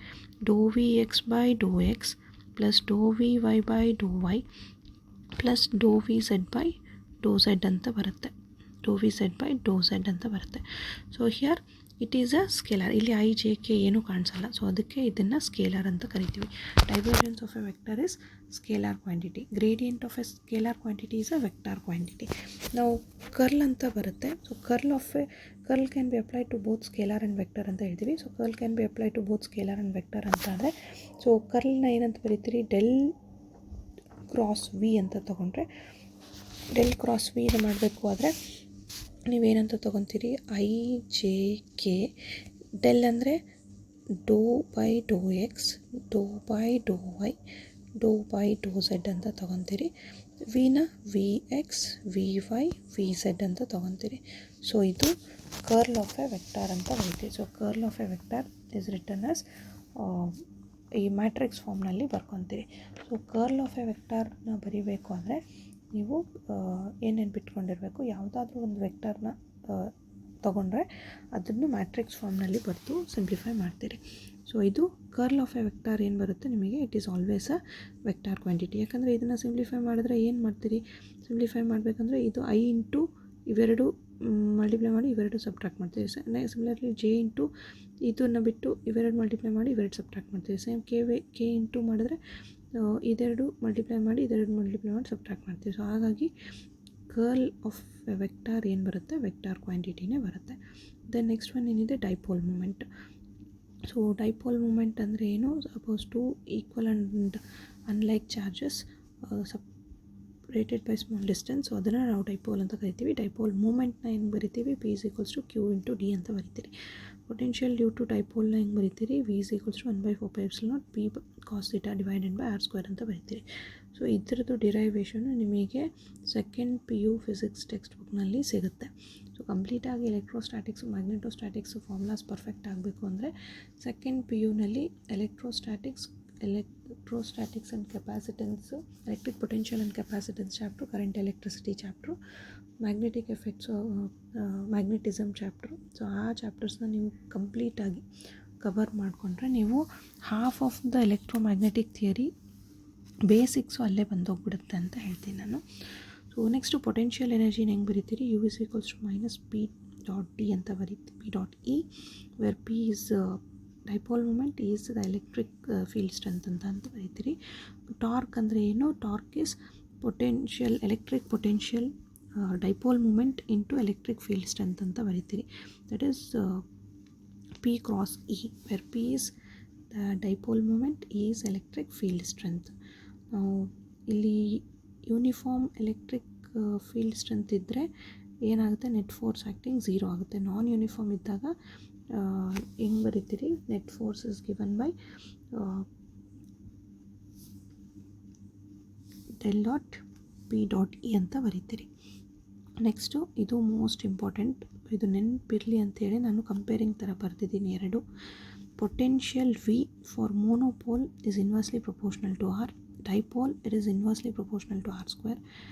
do V X by Dow X plus do V Y by Dow Y plus do V Z by Dow Z ಅಂತ ಬರುತ್ತೆ. Do V Z by Dow Z ಅಂತ ಬರುತ್ತೆ. So here it is a scalar. ಇಲ್ಲಿ I J K ಏನೂ ಕಾಣಿಸಲ್ಲ. So ಅದಕ್ಕೆ ಇದನ್ನು scalar ಅಂತ ಕರಿತೀವಿ. Divergence of a vector is scalar quantity. Gradient of a scalar quantity is a vector quantity. ನಾವು ಕರ್ಲ್ ಅಂತ ಬರುತ್ತೆ. So curl can be apply to both scalar and vector ಅಂತ ಹೇಳ್ತೀವಿ. So curl can be apply to both scalar and vector ಅಂತ ಅಂದರೆ so ಕರ್ಲ್ನ ಏನಂತ ಬರೀತೀರಿ, del cross V ಅಂತ ತೊಗೊಂಡ್ರೆ ಡೆಲ್ ಕ್ರಾಸ್ ವಿ ಇದು ಮಾಡಬೇಕು ಆದರೆ ನೀವೇನಂತ ತೊಗೊತೀರಿ, ಐ ಜೆ ಕೆ ಡೆಲ್ ಅಂದರೆ doe by Dow X doe by Dow Y doe by Dow Z ಅಂತ ತೊಗೊತೀರಿ. ವಿನ V X V Y V Z ಅಂತ ತೊಗೊತೀರಿ. ಸೊ ಇದು ಕರ್ಲ್ ಆಫ್ ಎ ವೆಕ್ಟಾರ್ ಅಂತ ಬರೀತೀವಿ. So curl of a vector is written as ಈ matrix ಫಾರ್ಮ್ನಲ್ಲಿ ಬರ್ಕೊತೀರಿ. ಸೊ ಕರ್ಲ್ ಆಫ್ ಎ ವೆಕ್ಟಾರ್ನ ಬರೀಬೇಕು ಅಂದರೆ ನೀವು ಏನೇನು ಬಿಟ್ಕೊಂಡಿರಬೇಕು, ಯಾವುದಾದ್ರೂ ಒಂದು ವೆಕ್ಟರ್ನ ತೊಗೊಂಡ್ರೆ ಅದನ್ನು ಮ್ಯಾಟ್ರಿಕ್ಸ್ ಫಾರ್ಮ್ನಲ್ಲಿ ಬರೆದು ಸಿಂಪ್ಲಿಫೈ ಮಾಡ್ತೀರಿ. ಸೊ ಇದು ಕರ್ಲ್ ಆಫ್ ಎ ವೆಕ್ಟಾರ್ ಏನು ಬರುತ್ತೆ ನಿಮಗೆ, it is always a vector quantity. ಯಾಕಂದರೆ ಇದನ್ನು ಸಿಂಪ್ಲಿಫೈ ಮಾಡಿದ್ರೆ ಏನು ಮಾಡ್ತೀರಿ, ಸಿಂಪ್ಲಿಫೈ ಮಾಡಬೇಕಂದ್ರೆ ಇದು ಐ ಇಂಟು ಇವೆರಡು ಮಲ್ಟಿಪ್ಲೈ ಮಾಡಿ ಇವೆರಡು ಸಬ್ಟ್ರಾಕ್ಟ್ ಮಾಡ್ತೀವಿ. ಸಿಮಿಲರ್ಲಿ ಜೆ ಇಂಟು ಇದನ್ನು ಬಿಟ್ಟು ಇವೆರಡು ಮಲ್ಟಿಪ್ಲೈ ಮಾಡಿ ಇವೆರಡು ಸಬ್ಟ್ರಾಕ್ಟ್ ಮಾಡ್ತೀವಿ. ಸೇಮ್ ಕೆ ಇಂಟು ಮಾಡಿದ್ರೆ ಇದೆರಡು ಮಲ್ಟಿಪ್ಲೈ ಮಾಡಿ ಸಬ್ಟ್ರಾಕ್ಟ್ ಮಾಡ್ತೀವಿ. ಸೊ ಹಾಗಾಗಿ ಕರ್ಲ್ ಆಫ್ ಎ ವೆಕ್ಟಾರ್ ಏನು ಬರುತ್ತೆ, ವೆಕ್ಟಾರ್ ಕ್ವಾಂಟಿಟಿನೇ ಬರುತ್ತೆ. ದೆನ್ ನೆಕ್ಸ್ಟ್ ಒನ್ ಏನಿದೆ, dipole moment. So dipole moment ಅಂದರೆ ಏನು, suppose two equal and unlike charges separated by small distance. So ಅದನ್ನು ನಾವು ಡೈಪೋಲ್ ಅಂತ ಕರಿತೀವಿ. ಡೈಪೋಲ್ ಮೂಮೆಂಟ್ನ ಹೆಂಗೆ ಬರಿತೀವಿ, P is equals to Q into D ಅಂತ ಬರಿತೀರಿ. ಪೊಟೆನ್ಷಿಯಲ್ ಡ್ಯೂ ಟು ಡೈಪೋಲ್ನ ಹೆಂಗೆ ಬರಿತೀರಿ, V is equals to 1/4πε0 P cos theta divided by R square ಅಂತ ಬರಿತೀರಿ. ಸೊ ಇದರದ್ದು ಡಿರೈವೇಷನ್ನು ನಿಮಗೆ ಸೆಕೆಂಡ್ PU ಫಿಸಿಕ್ಸ್ ಟೆಕ್ಸ್ಟ್ ಬುಕ್ನಲ್ಲಿ ಸಿಗುತ್ತೆ. ಸೊ ಕಂಪ್ಲೀಟಾಗಿ ಎಲೆಕ್ಟ್ರೋಸ್ಟ್ಯಾಟಿಕ್ಸು ಮ್ಯಾಗ್ನೆಟೋಸ್ಟ್ಯಾಟಿಕ್ಸು ಫಾರ್ಮುಲಾಸ್ ಪರ್ಫೆಕ್ಟ್ ಆಗಬೇಕು ಅಂದರೆ ಸೆಕೆಂಡ್ ಪಿ ಯುನಲ್ಲಿ electrostatics and capacitance, electric potential and capacitance chapter, current electricity chapter, magnetic effects, magnetism chapter. So ಆ ಚಾಪ್ಟರ್ಸ್ನ ನೀವು ಕಂಪ್ಲೀಟಾಗಿ ಕವರ್ ಮಾಡಿಕೊಂಡ್ರೆ ನೀವು half of the electromagnetic theory basics ಅಲ್ಲೇ ಬಂದೋಗ್ಬಿಡುತ್ತೆ ಅಂತ ಹೇಳ್ತೀನಿ ನಾನು. ಸೊ ನೆಕ್ಸ್ಟು ಪೊಟೆನ್ಷಿಯಲ್ ಎನರ್ಜಿನ ಹೆಂಗೆ ಬರೀತೀರಿ, U is equals to minus P dot D ಅಂತ ಬರೀತೀವಿ. P dot E where P is dipole moment, is the electric field strength ಅಂತ ಬರೀತೀರಿ. ಟಾರ್ಕ್ ಅಂದರೆ ಏನು, torque is potential electric potential dipole moment into electric field strength ಅಂತ ಬರೀತೀರಿ. That is P cross E, where P is the dipole moment, E is electric field strength. Now ಇಲ್ಲಿ uniform electric field strength ಇದ್ದರೆ ಏನಾಗುತ್ತೆ, net force acting 0 ಆಗುತ್ತೆ. ನಾನ್ uniform ಇದ್ದಾಗ ಹೆಂಗೆ ಬರೀತೀರಿ, net force is given by del dot P dot E ಅಂತ ಬರೀತೀರಿ. Next ಇದು ಮೋಸ್ಟ್ ಇಂಪಾರ್ಟೆಂಟ್, ಇದು ನೆನಪಿರಲಿ ಅಂತೇಳಿ ನಾನು ಕಂಪೇರಿಂಗ್ ಥರ ಬರ್ತಿದ್ದೀನಿ ಎರಡು. Potential V for monopole is inversely proportional to R, dipole it is inversely proportional to R square,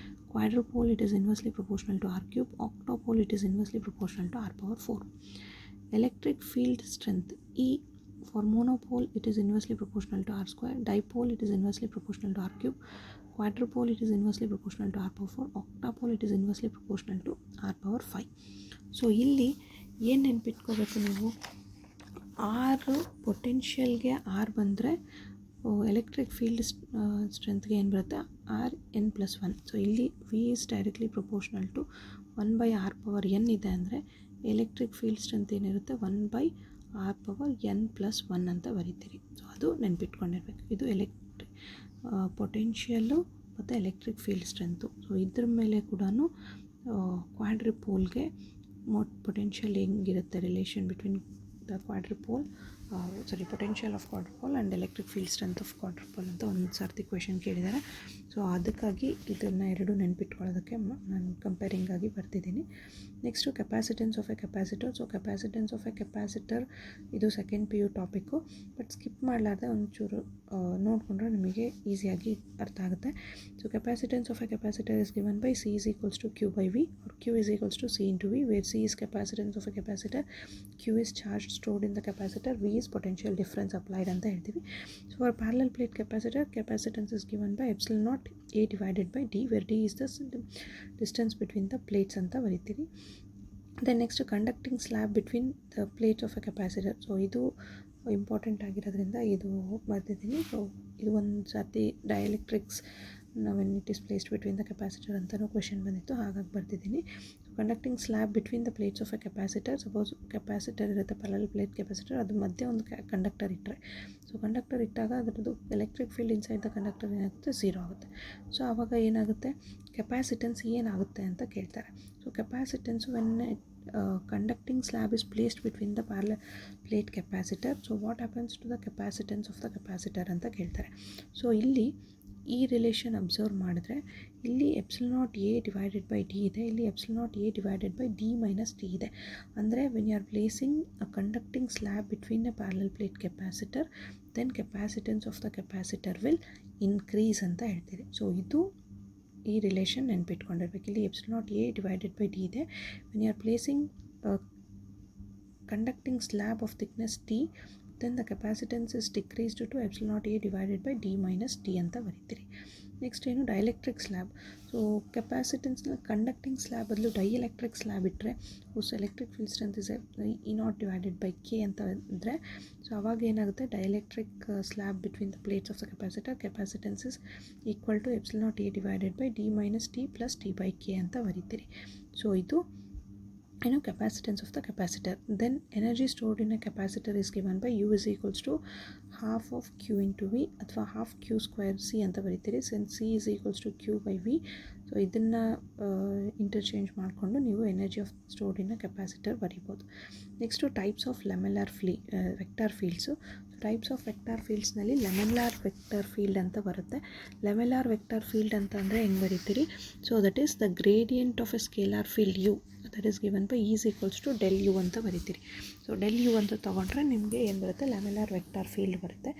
quadrupole it is inversely proportional to R cube, octopole it is inversely proportional to R power 4. Electric field strength E for monopole it is inversely proportional to R square, dipole it is inversely proportional to R cube, quadrupole it is inversely proportional to r power 4, octapole it is inversely proportional to r power 5. So ಇಲ್ಲಿ ಏನು ನೆನ್ಪಿಟ್ಕೋಬೇಕು ನೀವು, r ಪೊಟೆನ್ಷಿಯಲ್ಗೆ r ಬಂದರೆ electric field ಸ್ಟ್ರೆಂತ್ಗೆ ಏನು ಬರುತ್ತೆ, r n plus 1. So ಇಲ್ಲಿ V is directly proportional to 1 by r power n ಇದೆ ಅಂದರೆ ಎಲೆಕ್ಟ್ರಿಕ್ ಫೀಲ್ಡ್ ಸ್ಟ್ರೆಂತ್ ಏನಿರುತ್ತೆ 1 by r power n plus 1 ಅಂತ ಬರೀತೀರಿ. ಸೊ ಅದು ನೆನ್ಪಿಟ್ಕೊಂಡಿರ್ಬೇಕು. ಇದು ಪೊಟೆನ್ಷಿಯಲ್ಲು ಮತ್ತು ಎಲೆಕ್ಟ್ರಿಕ್ ಫೀಲ್ಡ್ ಸ್ಟ್ರೆಂತು. ಸೊ ಇದ್ರ ಮೇಲೆ ಕೂಡ ಕ್ವಾಡ್ರುಪೋಲ್ಗೆ ಪೊಟೆನ್ಷಿಯಲ್ ಹೆಂಗಿರುತ್ತೆ, relation between the quadrupole potential of quadrupole and electric field strength of quadrupole ಅಂತ ಒಂದು ಸರ್ತಿ ಕ್ವೆಶನ್ ಕೇಳಿದ್ದಾರೆ. ಸೊ ಅದಕ್ಕಾಗಿ ಇದನ್ನು ಎರಡು ನೆನ್ಪಿಟ್ಕೊಳ್ಳೋದಕ್ಕೆ ನಾನು ಕಂಪೇರಿಂಗ್ ಆಗಿ ಬರ್ತಿದ್ದೀನಿ. Next capacitance of a capacitor. So capacitance of a capacitor ಇದು second P U topic, but skip ಮಾಡಲಾರ್ದೆ ಒಂಚೂರು ನೋಡಿಕೊಂಡ್ರೆ ನಿಮಗೆ ಈಸಿಯಾಗಿ ಅರ್ಥ ಆಗುತ್ತೆ. So capacitance of a capacitor is given by C is equals to Q by V, or Q is equals to C into V, where C is capacitance of a capacitor, Q is charge stored in the capacitor, V is potential difference applied ಅಂತ ಹೇಳ್ತೀವಿ. So for parallel plate capacitor, capacitance is given by epsilon naught A divided by D, where D is the distance between the plates ಅಂತ ಬರೀತೀವಿ. Then next conducting slab between the plates of a capacitor. So ಇದು important ಆಗಿರೋದ್ರಿಂದ ಇದು ಬರ್ತಿದ್ದೀನಿ. So ಇದು ಒಂದು ಸರ್ತಿ dielectrics when it is placed between the capacitor ಅಂತಲೂ ಕ್ವೆಶನ್ ಬಂದಿತ್ತು, ಹಾಗಾಗಿ ಬರ್ತಿದ್ದೀನಿ. Conducting slab between the plates of a capacitor. Suppose capacitor ಇರುತ್ತೆ, ಪ್ಯಾರಲಲ್ ಪ್ಲೇಟ್ ಕೆಪಾಸಿಟರ್, ಅದು ಮಧ್ಯೆ ಒಂದು ಕಂಡಕ್ಟರ್ ಇಟ್ಟರೆ, ಸೊ ಕಂಡಕ್ಟರ್ ಇಟ್ಟಾಗ ಅದರದ್ದು electric field inside the conductor ಏನಾಗುತ್ತೆ, 0 ಆಗುತ್ತೆ. ಸೊ ಆವಾಗ ಏನಾಗುತ್ತೆ, ಕೆಪಾಸಿಟೆನ್ಸ್ ಏನಾಗುತ್ತೆ ಅಂತ ಕೇಳ್ತಾರೆ. So capacitance when conducting slab is placed between the parallel plate capacitor, so what happens to the capacitance of the capacitor ಅಂತ ಕೇಳ್ತಾರೆ. ಸೊ ಇಲ್ಲಿ ಈ ರಿಲೇಷನ್ ಅಬ್ಸರ್ವ್ ಮಾಡಿದ್ರೆ ಇಲ್ಲಿ epsilon naught A divided by D ಇದೆ, ಇಲ್ಲಿ epsilon naught A divided by D minus D ಇದೆ. ಅಂದರೆ when you are placing a conducting slab between a parallel plate capacitor, then capacitance of the capacitor will increase ಅಂತ ಹೇಳ್ತೀರಿ. So ಇದು ಈ relation ನೆನ್ಪಿಟ್ಕೊಂಡಿರ್ಬೇಕು. ಇಲ್ಲಿ epsilon naught A divided by D ಇದೆ. When you are placing conducting slab of thickness T, then the capacitance is decreased to epsilon naught A divided by D minus D ಅಂತ ಬರೀತೀರಿ. Next ಏನು, dielectric slab. So ಕೆಪಾಸಿಟೆನ್ಸ್ನ conducting slab ಬದಲು dielectric slab ಇಟ್ಟರೆ electric field strength is E naught divided by K ಅಂತ ಇದ್ದರೆ, so ಅವಾಗ ಏನಾಗುತ್ತೆ, dielectric slab between the plates of the capacitor, capacitance is equal to epsilon naught A divided by D minus D plus D by K ಅಂತ ಬರೀತೀರಿ. So ಇದು ಏನು, capacitance of the capacitor. Then energy stored in a capacitor is given by U is equals to half of Q into V ಅಥವಾ half Q square C ಅಂತ ಬರೀತೀರಿ. since C is equals to Q by V, so ಇದನ್ನು interchange ಮಾಡಿಕೊಂಡು ನೀವು energy of stored in a capacitor ಬರೀಬೋದು. Next types of lamellar vector fields. Types of vector ಫೀಲ್ಡ್ಸ್ನಲ್ಲಿ lamellar vector field ಅಂತ ಬರುತ್ತೆ. Lamellar vector field ಅಂತ ಅಂದರೆ ಹೆಂಗೆ ಬರೀತೀರಿ, so that is the gradient of a scalar field U that is given by is equals to del U ಅಂತ ಬರೀತೀರಿ. So del U ಅಂತ ತೊಗೊಂಡ್ರೆ ನಿಮಗೆ ಏನು ಬರುತ್ತೆ, ಲ್ಯಾಮಿನಾರ್ ವೆಕ್ಟಾರ್ ಫೀಲ್ಡ್ ಬರುತ್ತೆ.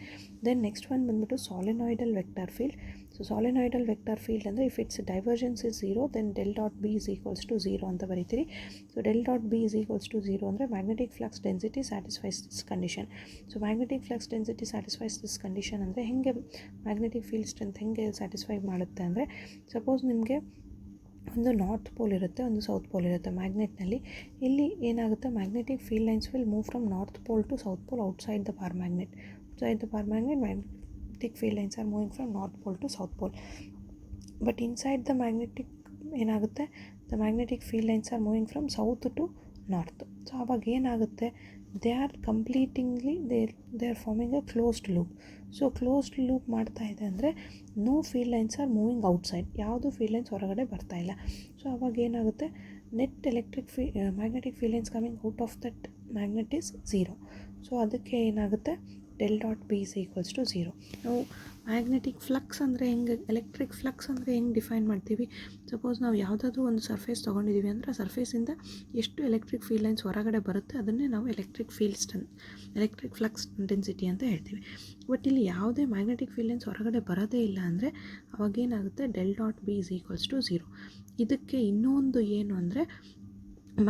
ದೆನ್ ನೆಕ್ಸ್ಟ್ ಒನ್ ಬಂದ್ಬಿಟ್ಟು solenoidal vector field. So solenoidal vector field ಅಂದರೆ if its divergence is 0 then del dot B is equals to 0 ಅಂತ ಬರೀತೀರಿ. So del dot B is equals to 0 ಅಂದರೆ magnetic flux density satisfies this condition. So magnetic flux density satisfies this condition ಅಂದರೆ ಹೇಗೆ magnetic field strength ಹೇಗೆ satisfy ಮಾಡುತ್ತೆ ಅಂದರೆ, suppose ನಿಮಗೆ ಒಂದು ನಾರ್ತ್ ಪೋಲ್ ಇರುತ್ತೆ, ಒಂದು ಸೌತ್ ಪೋಲ್ ಇರುತ್ತೆ ಮ್ಯಾಗ್ನೆಟ್ನಲ್ಲಿ. ಇಲ್ಲಿ ಏನಾಗುತ್ತೆ, magnetic field lines will move from north pole to south pole outside the bar magnet. Outside the bar magnet magnetic field lines are moving from north pole to south pole. But inside the magnetic ಏನಾಗುತ್ತೆ, the magnetic field lines are moving from south to north. So ಆವಾಗ ಏನಾಗುತ್ತೆ, they are completingly they are forming a closed loop. So closed loop ಮಾಡ್ತಾ ಇದೆ ಅಂದರೆ no field lines are moving outside, ಯಾವುದು field lines ಹೊರಗಡೆ ಬರ್ತಾ ಇಲ್ಲ. So ಅವಾಗ ಏನಾಗುತ್ತೆ, net electric magnetic field lines coming out of that magnet is 0. So ಅದಕ್ಕೆ ಏನಾಗುತ್ತೆ, del dot B is equals to 0. ನಾವು ಮ್ಯಾಗ್ನೆಟಿಕ್ ಫ್ಲಕ್ಸ್ ಅಂದರೆ ಹೆಂಗೆ, ಎಲೆಕ್ಟ್ರಿಕ್ ಫ್ಲಕ್ಸ್ ಅಂದರೆ ಹೆಂಗೆ ಡಿಫೈನ್ ಮಾಡ್ತೀವಿ, ಸಪೋಸ್ ನಾವು ಯಾವುದಾದ್ರೂ ಒಂದು ಸರ್ಫೇಸ್ ತೊಗೊಂಡಿದ್ದೀವಿ ಅಂದರೆ ಆ ಸರ್ಫೇಸಿಂದ ಎಷ್ಟು ಎಲೆಕ್ಟ್ರಿಕ್ ಫೀಲ್ಡ್ ಲೈನ್ಸ್ ಹೊರಗಡೆ ಬರುತ್ತೆ ಅದನ್ನೇ ನಾವು ಎಲೆಕ್ಟ್ರಿಕ್ ಫ್ಲಕ್ಸ್ ಡೆನ್ಸಿಟಿ ಅಂತ ಹೇಳ್ತೀವಿ. ಬಟ್ ಇಲ್ಲಿ ಯಾವುದೇ ಮ್ಯಾಗ್ನೆಟಿಕ್ ಫೀಲ್ಡ್ ಲೈನ್ಸ್ ಹೊರಗಡೆ ಬರೋದೇ ಇಲ್ಲ ಅಂದರೆ ಅವಾಗೇನಾಗುತ್ತೆ, del dot B is equals to 0. ಇದಕ್ಕೆ ಇನ್ನೊಂದು ಏನು ಅಂದರೆ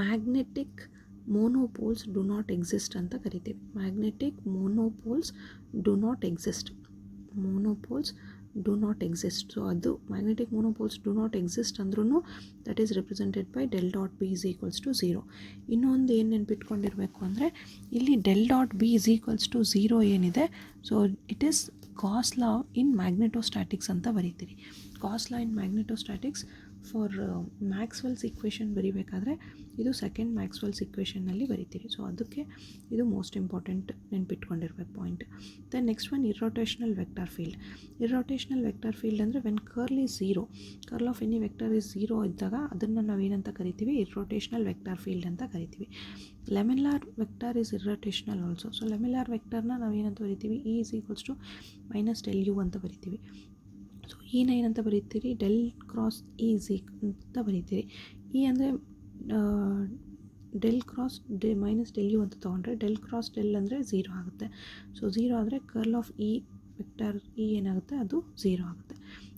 magnetic monopoles do not exist ಅಂತ ಕರಿತೀವಿ. Magnetic monopoles do not exist. So ಅದು magnetic monopoles do not exist ಅಂದ್ರೂ that is represented by del dot B is equals to 0. ಇನ್ನೊಂದು ಏನು ನೆನ್ಪಿಟ್ಕೊಂಡಿರಬೇಕು ಅಂದರೆ ಇಲ್ಲಿ del dot B is equals to 0 ಏನಿದೆ, so it is Gauss law in magnetostatics ಅಂತ ಬರೀತೀರಿ. Gauss law in magnetostatics for Maxwell's equation ಬರೀಬೇಕಾದ್ರೆ ಇದು ಸೆಕೆಂಡ್ ಮ್ಯಾಕ್ಸ್ವೆಲ್ಸ್ ಇಕ್ವೇಷನ್ನಲ್ಲಿ ಬರೀತೀರಿ. ಸೊ ಅದಕ್ಕೆ ಇದು ಮೋಸ್ಟ್ ಇಂಪಾರ್ಟೆಂಟ್ ನೆನ್ಪಿಟ್ಕೊಂಡಿರ್ಬೇಕು point. Then next one irrotational vector field. Irrotational vector field ಅಂದರೆ when curl is 0, curl of any vector is 0 ಇದ್ದಾಗ ಅದನ್ನು ನಾವು ಏನಂತ ಕರಿತೀವಿ, ಇರ್ರೋಟೇಷನಲ್ ವೆಕ್ಟಾರ್ ಫೀಲ್ಡ್ ಅಂತ ಕರಿತೀವಿ. Laminar vector is irrotational also. So laminar ವೆಕ್ಟರ್ನ ನಾವು ಏನಂತ ಬರಿತೀವಿ, E is equals to minus del U ಅಂತ ಬರಿತೀವಿ. ಸೊ ಈನ ಏನಂತ ಬರೀತೀರಿ, ಡೆಲ್ ಕ್ರಾಸ್ ಈಸಿ ಅಂತ ಬರೀತೀರಿ. ಈ ಅಂದರೆ del cross minus del U ಅಂತ ತೊಗೊಂಡ್ರೆ ಡೆಲ್ ಕ್ರಾಸ್ ಡೆಲ್ ಅಂದರೆ 0 ಆಗುತ್ತೆ. ಸೊ 0 ಆದರೆ curl of E vector E ಏನಾಗುತ್ತೆ, ಅದು 0 ಆಗುತ್ತೆ.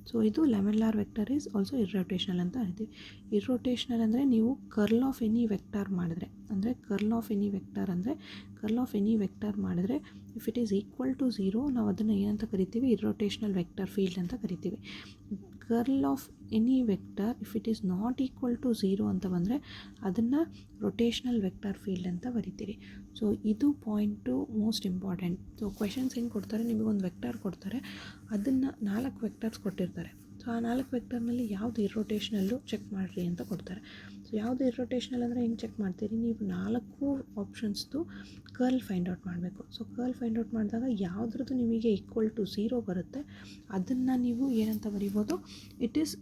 ಸೊ ಇದು laminar vector is also irrotational ಅಂತ ಹೇಳ್ತೀವಿ. ಇರ್ರೋಟೇಷನಲ್ ಅಂದರೆ ನೀವು ಕರ್ಲ್ ಆಫ್ ಎನಿ ವೆಕ್ಟರ್ ಮಾಡಿದ್ರೆ, ಕರ್ಲ್ ಆಫ್ ಎನಿ ವೆಕ್ಟರ್ ಮಾಡಿದ್ರೆ if it is equal to 0 ನಾವು ಅದನ್ನು ಏನಂತ ಕರಿತೀವಿ, ಇರ್ರೋಟೇಷನಲ್ ವೆಕ್ಟರ್ ಫೀಲ್ಡ್ ಅಂತ ಕರಿತೀವಿ. Curl of any vector if it is not equal to 0 ಅಂತ ಬಂದರೆ ಅದನ್ನು ರೊಟೇಷನಲ್ ವೆಕ್ಟರ್ ಫೀಲ್ಡ್ ಅಂತ ಬರಿತೀರಿ. ಸೊ ಇದು point most important. So questions ಹೆಂಗೆ ಕೊಡ್ತಾರೆ, ನಿಮಗೊಂದು ವೆಕ್ಟರ್ ಕೊಡ್ತಾರೆ, ಅದನ್ನು 4 ವೆಕ್ಟರ್ಸ್ ಕೊಟ್ಟಿರ್ತಾರೆ. ಸೊ ಆ 4 ವೆಕ್ಟರ್ನಲ್ಲಿ ಯಾವುದು ಇರ್ರೋಟೇಷನಲ್ಲು ಚೆಕ್ ಮಾಡಿರಿ ಅಂತ ಕೊಡ್ತಾರೆ. ಸೊ ಯಾವುದು ಇರ್ರೋಟೇಷನಲ್ ಅಂದರೆ ಹೆಂಗೆ ಚೆಕ್ ಮಾಡ್ತೀರಿ, ನೀವು 4 ಆಪ್ಷನ್ಸ್ದು ಕರ್ಲ್ ಫೈಂಡ್ ಔಟ್ ಮಾಡಬೇಕು. ಸೊ ಕರ್ಲ್ ಫೈಂಡ್ ಔಟ್ ಮಾಡಿದಾಗ ಯಾವುದ್ರದ್ದು ನಿಮಗೆ ಈಕ್ವಲ್ ಟು 0 ಬರುತ್ತೆ ಅದನ್ನು ನೀವು ಏನಂತ ಬರಿಬೋದು, ಇಟ್ ಈಸ್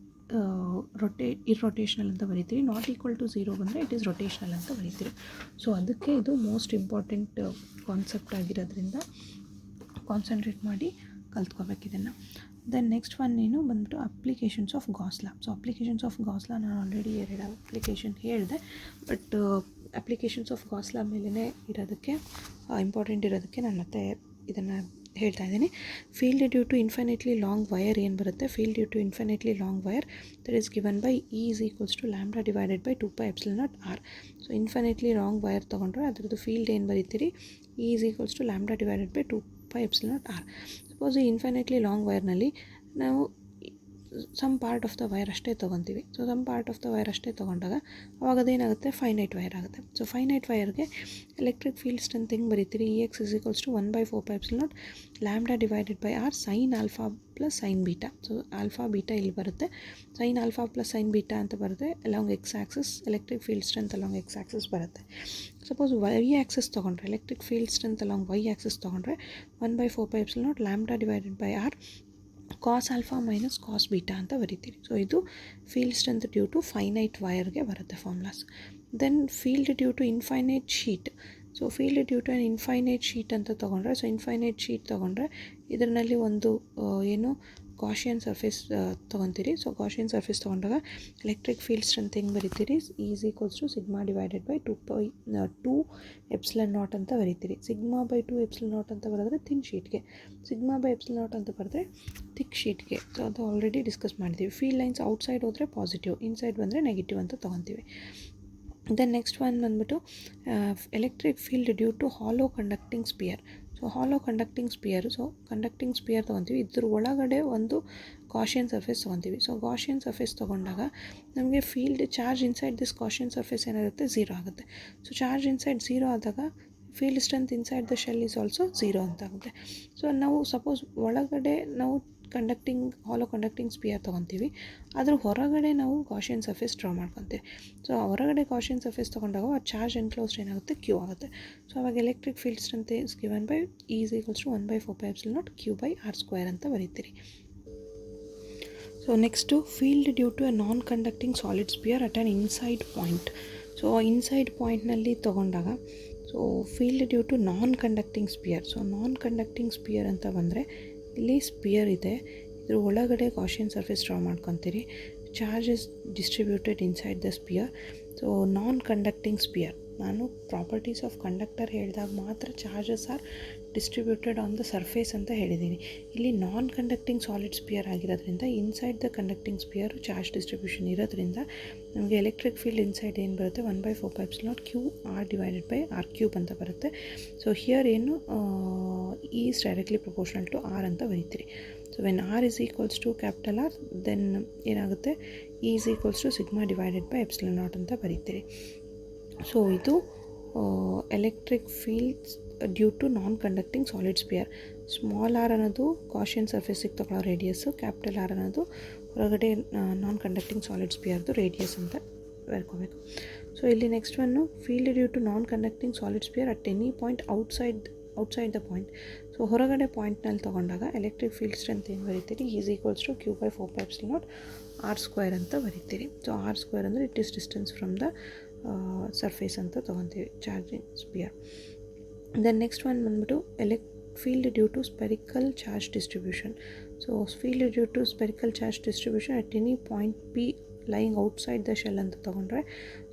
ಇರ್ರೋಟೇಷನಲ್ ಅಂತ ಬರೀತೀರಿ. ನಾಟ್ ಈಕ್ವಲ್ ಟು 0 ಬಂದರೆ ಇಟ್ ಈಸ್ ರೊಟೇಷನಲ್ ಅಂತ ಬರೀತೀರಿ. ಸೊ ಅದಕ್ಕೆ ಇದು ಮೋಸ್ಟ್ ಇಂಪಾರ್ಟೆಂಟ್ ಕಾನ್ಸೆಪ್ಟ್ ಆಗಿರೋದ್ರಿಂದ ಕಾನ್ಸಂಟ್ರೇಟ್ ಮಾಡಿ ಕಲ್ತ್ಕೋಬೇಕು ಇದನ್ನು. ದೆನ್ ನೆಕ್ಸ್ಟ್ ಒನ್ ಏನು ಬಂದ್ಬಿಟ್ಟು applications of Gauss law. So applications of Gauss law ನಾನು ಆಲ್ರೆಡಿ 2 ಅಪ್ಲಿಕೇಶನ್ ಹೇಳಿದೆ, but applications of Gauss law ಮೇಲೇ ಇರೋದಕ್ಕೆ ಇಂಪಾರ್ಟೆಂಟ್ ಇರೋದಕ್ಕೆ ನಾನು ಮತ್ತೆ ಇದನ್ನು ಹೇಳ್ತಾ ಇದ್ದೀನಿ. Field due to infinitely long wire ಏನು ಬರುತ್ತೆ, field due to infinitely long wire that is given by E is equals to lambda divided by 2π epsilon naught R. So infinitely long wire ತೊಗೊಂಡ್ರೆ ಅದ್ರದ್ದು ಫೀಲ್ಡ್ ಏನು ಬರೀತೀರಿ, E is equals to lambda divided by 2π epsilon naught R. Suppose ಈ infinitely long ವೈರ್ನಲ್ಲಿ ನಾವು some part of the wire ಅಷ್ಟೇ ತೊಗೊತೀವಿ. So some part of the wire ಅಷ್ಟೇ ತೊಗೊಂಡಾಗ ಅವಾಗ ಅದೇನಾಗುತ್ತೆ, ಫೈನೈಟ್ ವೈರ್ ಆಗುತ್ತೆ. ಸೊ ಫೈನೈಟ್ ವೈರ್ಗೆ ಎಲೆಕ್ಟ್ರಿಕ್ ಫೀಲ್ಡ್ ಸ್ಟ್ರೆಂತ್ ಹೆಂಗೆ ಬರೀತೀರಿ, E X is equals to 1/4π epsilon naught lambda divided by R sign alpha plus sine beta. So alpha beta ಇಲ್ಲಿ ಬರುತ್ತೆ, sine alpha plus sine beta ಅಂತ ಬರುತ್ತೆ. Along X axis electric field strength along X axis ಬರುತ್ತೆ. Suppose Y axis ತೊಗೊಂಡ್ರೆ electric field strength along Y axis ತೊಗೊಂಡ್ರೆ 1/4π epsilon naught lambda divided by R cos alpha minus cos beta ಅಂತ ಬರೀತೀರಿ. So ಇದು field strength due to finite ವೈರ್ಗೆ ಬರುತ್ತೆ formulas. Then field due to infinite sheet. So field due to infinite sheet ಅಂತ ತೊಗೊಂಡ್ರೆ, so infinite sheet ತೊಗೊಂಡ್ರೆ ಇದರಲ್ಲಿ ಒಂದು ಏನು ಗಾಷಿಯನ್ ಸರ್ಫೇಸ್ ತೊಗೊತೀರಿ. ಸೊ ಗಾಷಿಯನ್ ಸರ್ಫೇಸ್ ತೊಗೊಂಡಾಗ ಎಲೆಕ್ಟ್ರಿಕ್ ಫೀಲ್ಡ್ ಸ್ಟ್ರೆಂತ್ ಹೆಂಗೆ ಬರೀತೀರಿ, is equals to sigma divided by 2 epsilon naught ಅಂತ ಬರೀತೀರಿ. ಸಿಗ್ಮಾ ಬೈ 2 ಎಪ್ಸಿಲಾನ್ ನಾಟ್ ಅಂತ ಬರೆದ್ರೆ ಥಿನ್ ಶೀಟ್ಗೆ, ಸಿಗ್ಮಾ ಬೈ ಎಪ್ಸಿಲಾನ್ ನಾಟ್ ಅಂತ ಬರೆದ್ರೆ ಥಿಕ್ ಶೀಟ್ಗೆ. ಸೊ ಅದು ಆಲ್ರೆಡಿ ಡಿಸ್ಕಸ್ ಮಾಡಿದ್ದೀವಿ. ಫೀಲ್ಡ್ ಲೈನ್ಸ್ ಔಟ್ಸೈಡ್ ಹೋದರೆ ಪಾಸಿಟಿವ್, ಇನ್ಸೈಡ್ ಬಂದರೆ ನೆಗೆಟಿವ್ ಅಂತ ತೊಗೊತೀವಿ. ದೆನ್ ನೆಕ್ಸ್ಟ್ ಒನ್ ಬಂದ್ಬಿಟ್ಟು electric field due to hollow conducting sphere. So hollow conducting sphere, so conducting sphere ತೊಗೊತೀವಿ, ಇದ್ರ ಒಳಗಡೆ ಒಂದು ಗಾಷಿಯನ್ ಸರ್ಫೇಸ್ ತೊಗೊತೀವಿ. ಸೊ ಗಾಷಿಯನ್ ಸರ್ಫೇಸ್ ತೊಗೊಂಡಾಗ ನಮಗೆ field charge inside this Gaussian surface ಏನಾಗುತ್ತೆ, ಝೀರೋ ಆಗುತ್ತೆ. ಸೊ ಚಾರ್ಜ್ ಇನ್ಸೈಡ್ ಝೀರೋ ಆದಾಗ field strength inside the shell is also zero ಅಂತ ಆಗುತ್ತೆ. ಸೊ ನಾವು ಸಪೋಸ್ ಒಳಗಡೆ ನಾವು ಹಾಲೋ ಕಂಡಕ್ಟಿಂಗ್ ಸ್ಪಿಯರ್ ತೊಗೊತೀವಿ, ಅದ್ರ ಹೊರಗಡೆ ನಾವು ಗಾಷಿಯನ್ ಸರ್ಫೇಸ್ ಡ್ರಾ ಮಾಡ್ಕೊತೀವಿ. ಸೊ ಹೊರಗಡೆ ಗಾಷಿಯನ್ ಸರ್ಫೇಸ್ ತೊಗೊಂಡಾಗ ಆ ಚಾರ್ಜ್ ಎನ್ಕ್ಲೋಸ್ಡ್ ಏನಾಗುತ್ತೆ, ಕ್ಯೂ ಆಗುತ್ತೆ. ಸೊ ಅವಾಗ electric field strength is given by is equals to 1/4πε0 q by R square ಅಂತ ಬರೀತೀರಿ. So next field due to a non conducting solid sphere at an inside point. So inside ಪಾಯಿಂಟ್ನಲ್ಲಿ ತೊಗೊಂಡಾಗ so field due to non conducting sphere. So non conducting sphere ಅಂತ ಬಂದರೆ ಇಲ್ಲಿ spear ಇದೆ, ಇದ್ರ ಒಳಗಡೆ ಗಾಷಿಯನ್ ಸರ್ಫೇಸ್ ಡ್ರಾ ಮಾಡ್ಕೊತೀರಿ. Charge is distributed inside the sphere. So non conducting sphere, ನಾನು ಪ್ರಾಪರ್ಟೀಸ್ ಆಫ್ ಕಂಡಕ್ಟರ್ ಹೇಳಿದಾಗ ಮಾತ್ರ charges are distributed on the surface ಅಂತ ಹೇಳಿದ್ದೀನಿ. ಇಲ್ಲಿ ನಾನ್ ಕಂಡಕ್ಟಿಂಗ್ ಸಾಲಿಡ್ ಸ್ಪಿಯರ್ ಆಗಿರೋದ್ರಿಂದ inside the conducting sphere charge distribution ಇರೋದ್ರಿಂದ ನಮಗೆ ಎಲೆಕ್ಟ್ರಿಕ್ ಫೀಲ್ಡ್ ಇನ್ಸೈಡ್ ಏನು ಬರುತ್ತೆ, 1/4πε0 q r divided by r cube ಅಂತ ಬರುತ್ತೆ. ಸೊ ಹಿಯರ್ ಏನು is directly proportional to r ಅಂತ ಬರೀತೀರಿ. So when r is equals to capital r, then ಏನಾಗುತ್ತೆ, is equals to sigma divided by epsilon naught ಅಂತ ಬರೀತೀರಿ. ಸೊ ಇದು electric field due to non conducting solid sphere. Small r ಅನ್ನೋದು Gaussian ಸರ್ಫೇಸಿಗೆ ತಗೊಳ್ಳೋ radius, capital r ಅನ್ನೋದು ಹೊರಗಡೆ non conducting solid ಸ್ಪಿಯರ್ದು ರೇಡಿಯಸ್ ಅಂತ ಬರ್ಕೋಬೇಕು. ಸೊ ಇಲ್ಲಿ next one field due to non conducting solid sphere at any point outside the point. So ಹೊರಗಡೆ ಪಾಯಿಂಟ್ನಲ್ಲಿ ತೊಗೊಂಡಾಗ ಎಲೆಕ್ಟ್ರಿಕ್ ಫೀಲ್ಡ್ ಸ್ಟ್ರೆಂತ್ ಏನು ಬರೀತೀರಿ, is equals to Q by 4πε0 r square ಅಂತ ಬರೀತೀರಿ. ಸೊ ಆರ್ ಸ್ಕ್ವೇರ್ ಅಂದರೆ it is distance from the surface ಅಂತ ತೊಗೊತೀವಿ charging sphere. Then next one ಬಂದ್ಬಿಟ್ಟು field due to spherical charge distribution. So field due to spherical charge distribution at any point p lying outside the shell ಅಂತ ತೊಗೊಂಡ್ರೆ,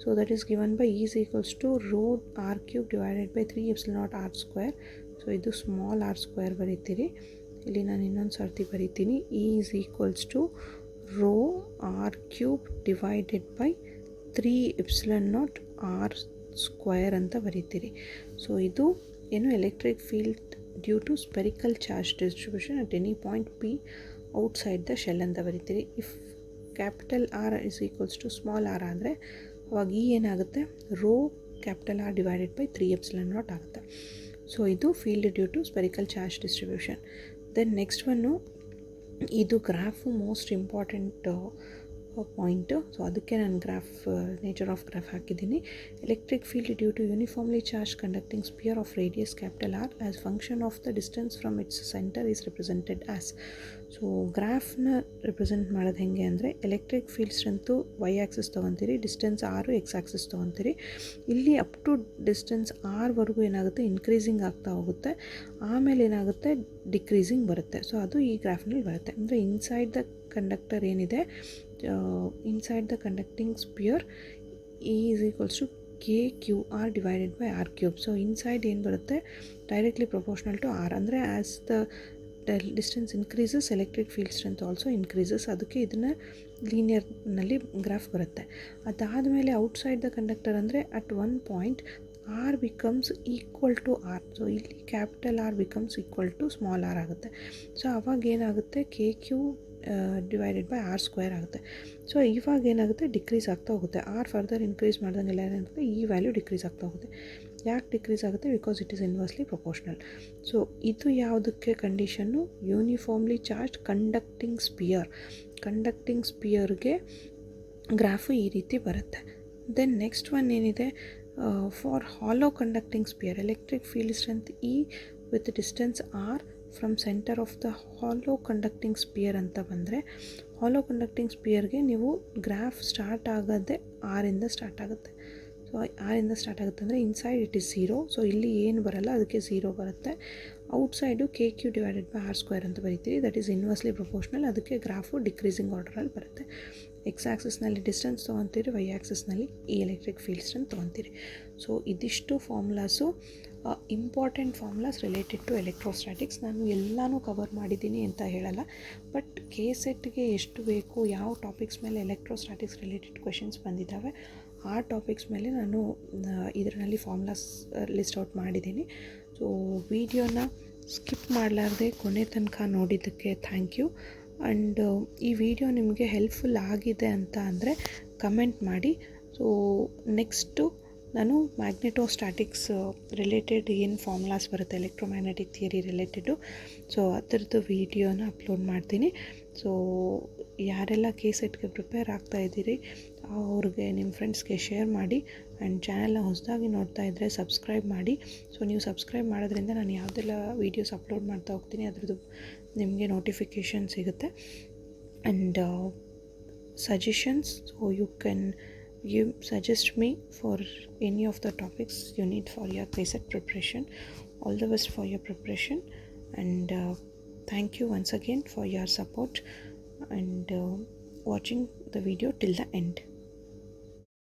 so that is given by is equals to rho r cube divided by 3ε0 r square. So ಇದು small r square ಬರೀತೀರಿ. ಇಲ್ಲಿ ನಾನು ಇನ್ನೊಂದು ಸರ್ತಿ ಬರೀತೀನಿ, is equals to rho r cube divided by 3ε0 r square ಅಂತ ಬರೀತೀರಿ. ಸೊ ಇದು ಏನು electric field due to spherical charge distribution at any point p outside the shell ಅಂತ ಬರೀತೀರಿ. If capital r is equals to small r ಆದರೆ ಅವಾಗ ಈ ಏನಾಗುತ್ತೆ, rho capital r divided by 3ε0 ಆಗುತ್ತೆ. ಸೊ ಇದು field due to spherical charge distribution. Then next one ಇದು graph most important point. So ಅದಕ್ಕೆ ನಾನು ನೇಚರ್ ಆಫ್ ಗ್ರಾಫ್ ಹಾಕಿದ್ದೀನಿ. Electric field due to uniformly charge conducting sphere of radius capital r as function of the distance from its centre is represented as. So ಗ್ರಾಫ್ನ represent ಮಾಡೋದು ಹೇಗೆ ಅಂದರೆ, electric field strength y axis ತೊಗೊತೀರಿ, distance r x axis ತೊಗೊತೀರಿ. ಇಲ್ಲಿ up to distance ಆರ್ವರೆಗೂ ಏನಾಗುತ್ತೆ, increasing ಆಗ್ತಾ ಹೋಗುತ್ತೆ, ಆಮೇಲೆ ಏನಾಗುತ್ತೆ, ಡಿಕ್ರೀಸಿಂಗ್ ಬರುತ್ತೆ. ಸೊ ಅದು ಈ ಗ್ರಾಫ್ನಲ್ಲಿ ಬರುತ್ತೆ. ಅಂದರೆ ಇನ್ಸೈಡ್ ದ ಕಂಡಕ್ಟರ್ ಏನಿದೆ, inside the conducting sphere is equals to k q r divided by r cube. So inside ಏನು ಬರುತ್ತೆ, ಡೈರೆಕ್ಟ್ಲಿ ಪ್ರಪೋರ್ಷನಲ್ ಟು ಆರ್. ಅಂದರೆ as the distance increases electric field strength also increases. ಅದಕ್ಕೆ ಇದನ್ನು ಲೀನಿಯರ್ನಲ್ಲಿ graph ಬರುತ್ತೆ. ಅದಾದಮೇಲೆ outside the conductor ಅಂದರೆ at one point r becomes equal to r. So ಇಲ್ಲಿ capital r becomes equal to small r ಆಗುತ್ತೆ. So ಅವಾಗ ಏನಾಗುತ್ತೆ, K Q divided by R square ಆಗುತ್ತೆ. ಸೊ ಇವಾಗ ಏನಾಗುತ್ತೆ, ಡಿಕ್ರೀಸ್ ಆಗ್ತಾ ಹೋಗುತ್ತೆ. ಆರ್ ಫರ್ದರ್ ಇನ್ಕ್ರೀಸ್ ಮಾಡ್ದಂಗೆಲ್ಲ ಏನಾಗುತ್ತೆ, ಈ ವ್ಯಾಲ್ಯೂ ಡಿಕ್ರೀಸ್ ಆಗ್ತಾ ಹೋಗುತ್ತೆ. ಯಾಕೆ ಡಿಕ್ರೀಸ್ ಆಗುತ್ತೆ, because it is inversely proportional. So ಇದು ಯಾವುದಕ್ಕೆ ಕಂಡೀಷನ್ನು, ಯೂನಿಫಾರ್ಮ್ಲಿ ಚಾರ್ಜ್ ಕಂಡಕ್ಟಿಂಗ್ ಸ್ಪಿಯರ್ಗೆ ಗ್ರಾಫು ಈ ರೀತಿ ಬರುತ್ತೆ. ದೆನ್ ನೆಕ್ಸ್ಟ್ ಒನ್ ಏನಿದೆ, for hollow conducting sphere electric field strength e with distance r from centre of the hollow conducting sphere ಅಂತ ಬಂದರೆ, hollow conducting ಸ್ಪಿಯರ್ಗೆ ನೀವು ಗ್ರಾಫ್ ಸ್ಟಾರ್ಟ್ ಆಗೋದೇ ಆರಿಂದ ಸ್ಟಾರ್ಟ್ ಆಗುತ್ತೆ. ಸೊ ಆರಿಂದ ಸ್ಟಾರ್ಟ್ ಆಗುತ್ತೆ ಅಂದರೆ inside it is zero. So ಇಲ್ಲಿ ಏನು ಬರಲ್ಲ, ಅದಕ್ಕೆ ಝೀರೋ ಬರುತ್ತೆ. ಔಟ್ಸೈಡು KQ/R² ಅಂತ ಬರೀತೀವಿ. That is inversely proportional. ಅದಕ್ಕೆ ಗ್ರಾಫು ಡಿಕ್ರೀಸಿಂಗ್ ಆರ್ಡರಲ್ಲಿ ಬರುತ್ತೆ. ಎಕ್ಸ್ ಆ್ಯಕ್ಸಿಸ್ನಲ್ಲಿ ಡಿಸ್ಟೆನ್ಸ್ ತೊಗೊತೀರಿ, ವೈ ಆ್ಯಕ್ಸಿಸ್ನಲ್ಲಿ ಈ ಎಲೆಕ್ಟ್ರಿಕ್ ಫೀಲ್ಡ್ ಸ್ಟ್ರೆಂತ್ ತೊಗೊತೀರಿ. ಸೊ ಇದಿಷ್ಟು formulas important formulas related to electrostatics. ನಾನು ಎಲ್ಲನೂ ಕವರ್ ಮಾಡಿದ್ದೀನಿ ಅಂತ ಹೇಳಲ್ಲ, ಬಟ್ KSETಗೆ ಎಷ್ಟು ಬೇಕು, ಯಾವ ಟಾಪಿಕ್ಸ್ ಮೇಲೆ ಎಲೆಕ್ಟ್ರೋಸ್ಟ್ಯಾಟಿಕ್ಸ್ ರಿಲೇಟೆಡ್ ಕ್ವೆಶನ್ಸ್ ಬಂದಿದ್ದಾವೆ ಆ ಟಾಪಿಕ್ಸ್ ಮೇಲೆ ನಾನು ಇದರಲ್ಲಿ ಫಾರ್ಮುಲಾಸ್ ಲಿಸ್ಟ್ ಔಟ್ ಮಾಡಿದ್ದೀನಿ. ಸೊ ವಿಡಿಯೋನ ಸ್ಕಿಪ್ ಮಾಡಲಾರ್ದೆ ಕೊನೆ ತನಕ ನೋಡಿದ್ದಕ್ಕೆ ಥ್ಯಾಂಕ್ ಯು. ಆ್ಯಂಡ್ ಈ ವಿಡಿಯೋ ನಿಮಗೆ ಹೆಲ್ಪ್ಫುಲ್ ಆಗಿದೆ ಅಂತ ಅಂದರೆ ಕಮೆಂಟ್ ಮಾಡಿ. ಸೊ ನೆಕ್ಸ್ಟು ನಾನು ಮ್ಯಾಗ್ನೆಟೋಸ್ಟ್ಯಾಟಿಕ್ಸ್ ರಿಲೇಟೆಡ್ ಏನು ಫಾರ್ಮುಲಾಸ್ ಬರುತ್ತೆ ಎಲೆಕ್ಟ್ರೋಮ್ಯಾಗ್ನೆಟಿಕ್ ಥಿಯರಿ ರಿಲೇಟೆಡು, ಸೊ ಅದರದ್ದು ವಿಡಿಯೋನ ಅಪ್ಲೋಡ್ ಮಾಡ್ತೀನಿ. ಸೊ ಯಾರೆಲ್ಲ KSETಗೆ ಪ್ರಿಪೇರ್ ಆಗ್ತಾಯಿದ್ದೀರಿ ಅವ್ರಿಗೆ ನಿಮ್ಮ ಫ್ರೆಂಡ್ಸ್ಗೆ ಶೇರ್ ಮಾಡಿ. ಆ್ಯಂಡ್ ಚಾನೆಲ್ನ ಹೊಸದಾಗಿ ನೋಡ್ತಾ ಇದ್ದರೆ ಸಬ್ಸ್ಕ್ರೈಬ್ ಮಾಡಿ. ಸೊ ನೀವು ಸಬ್ಸ್ಕ್ರೈಬ್ ಮಾಡೋದ್ರಿಂದ ನಾನು ಯಾವುದೆಲ್ಲ ವೀಡಿಯೋಸ್ ಅಪ್ಲೋಡ್ ಮಾಡ್ತಾ ಹೋಗ್ತೀನಿ ಅದರದ್ದು ನಿಮಗೆ ನೋಟಿಫಿಕೇಷನ್ ಸಿಗುತ್ತೆ. And suggestions, so you can suggest me for any of the topics you need for your KSET preparation. All the best for your preparation, and thank you once again for your support and watching the video till the end.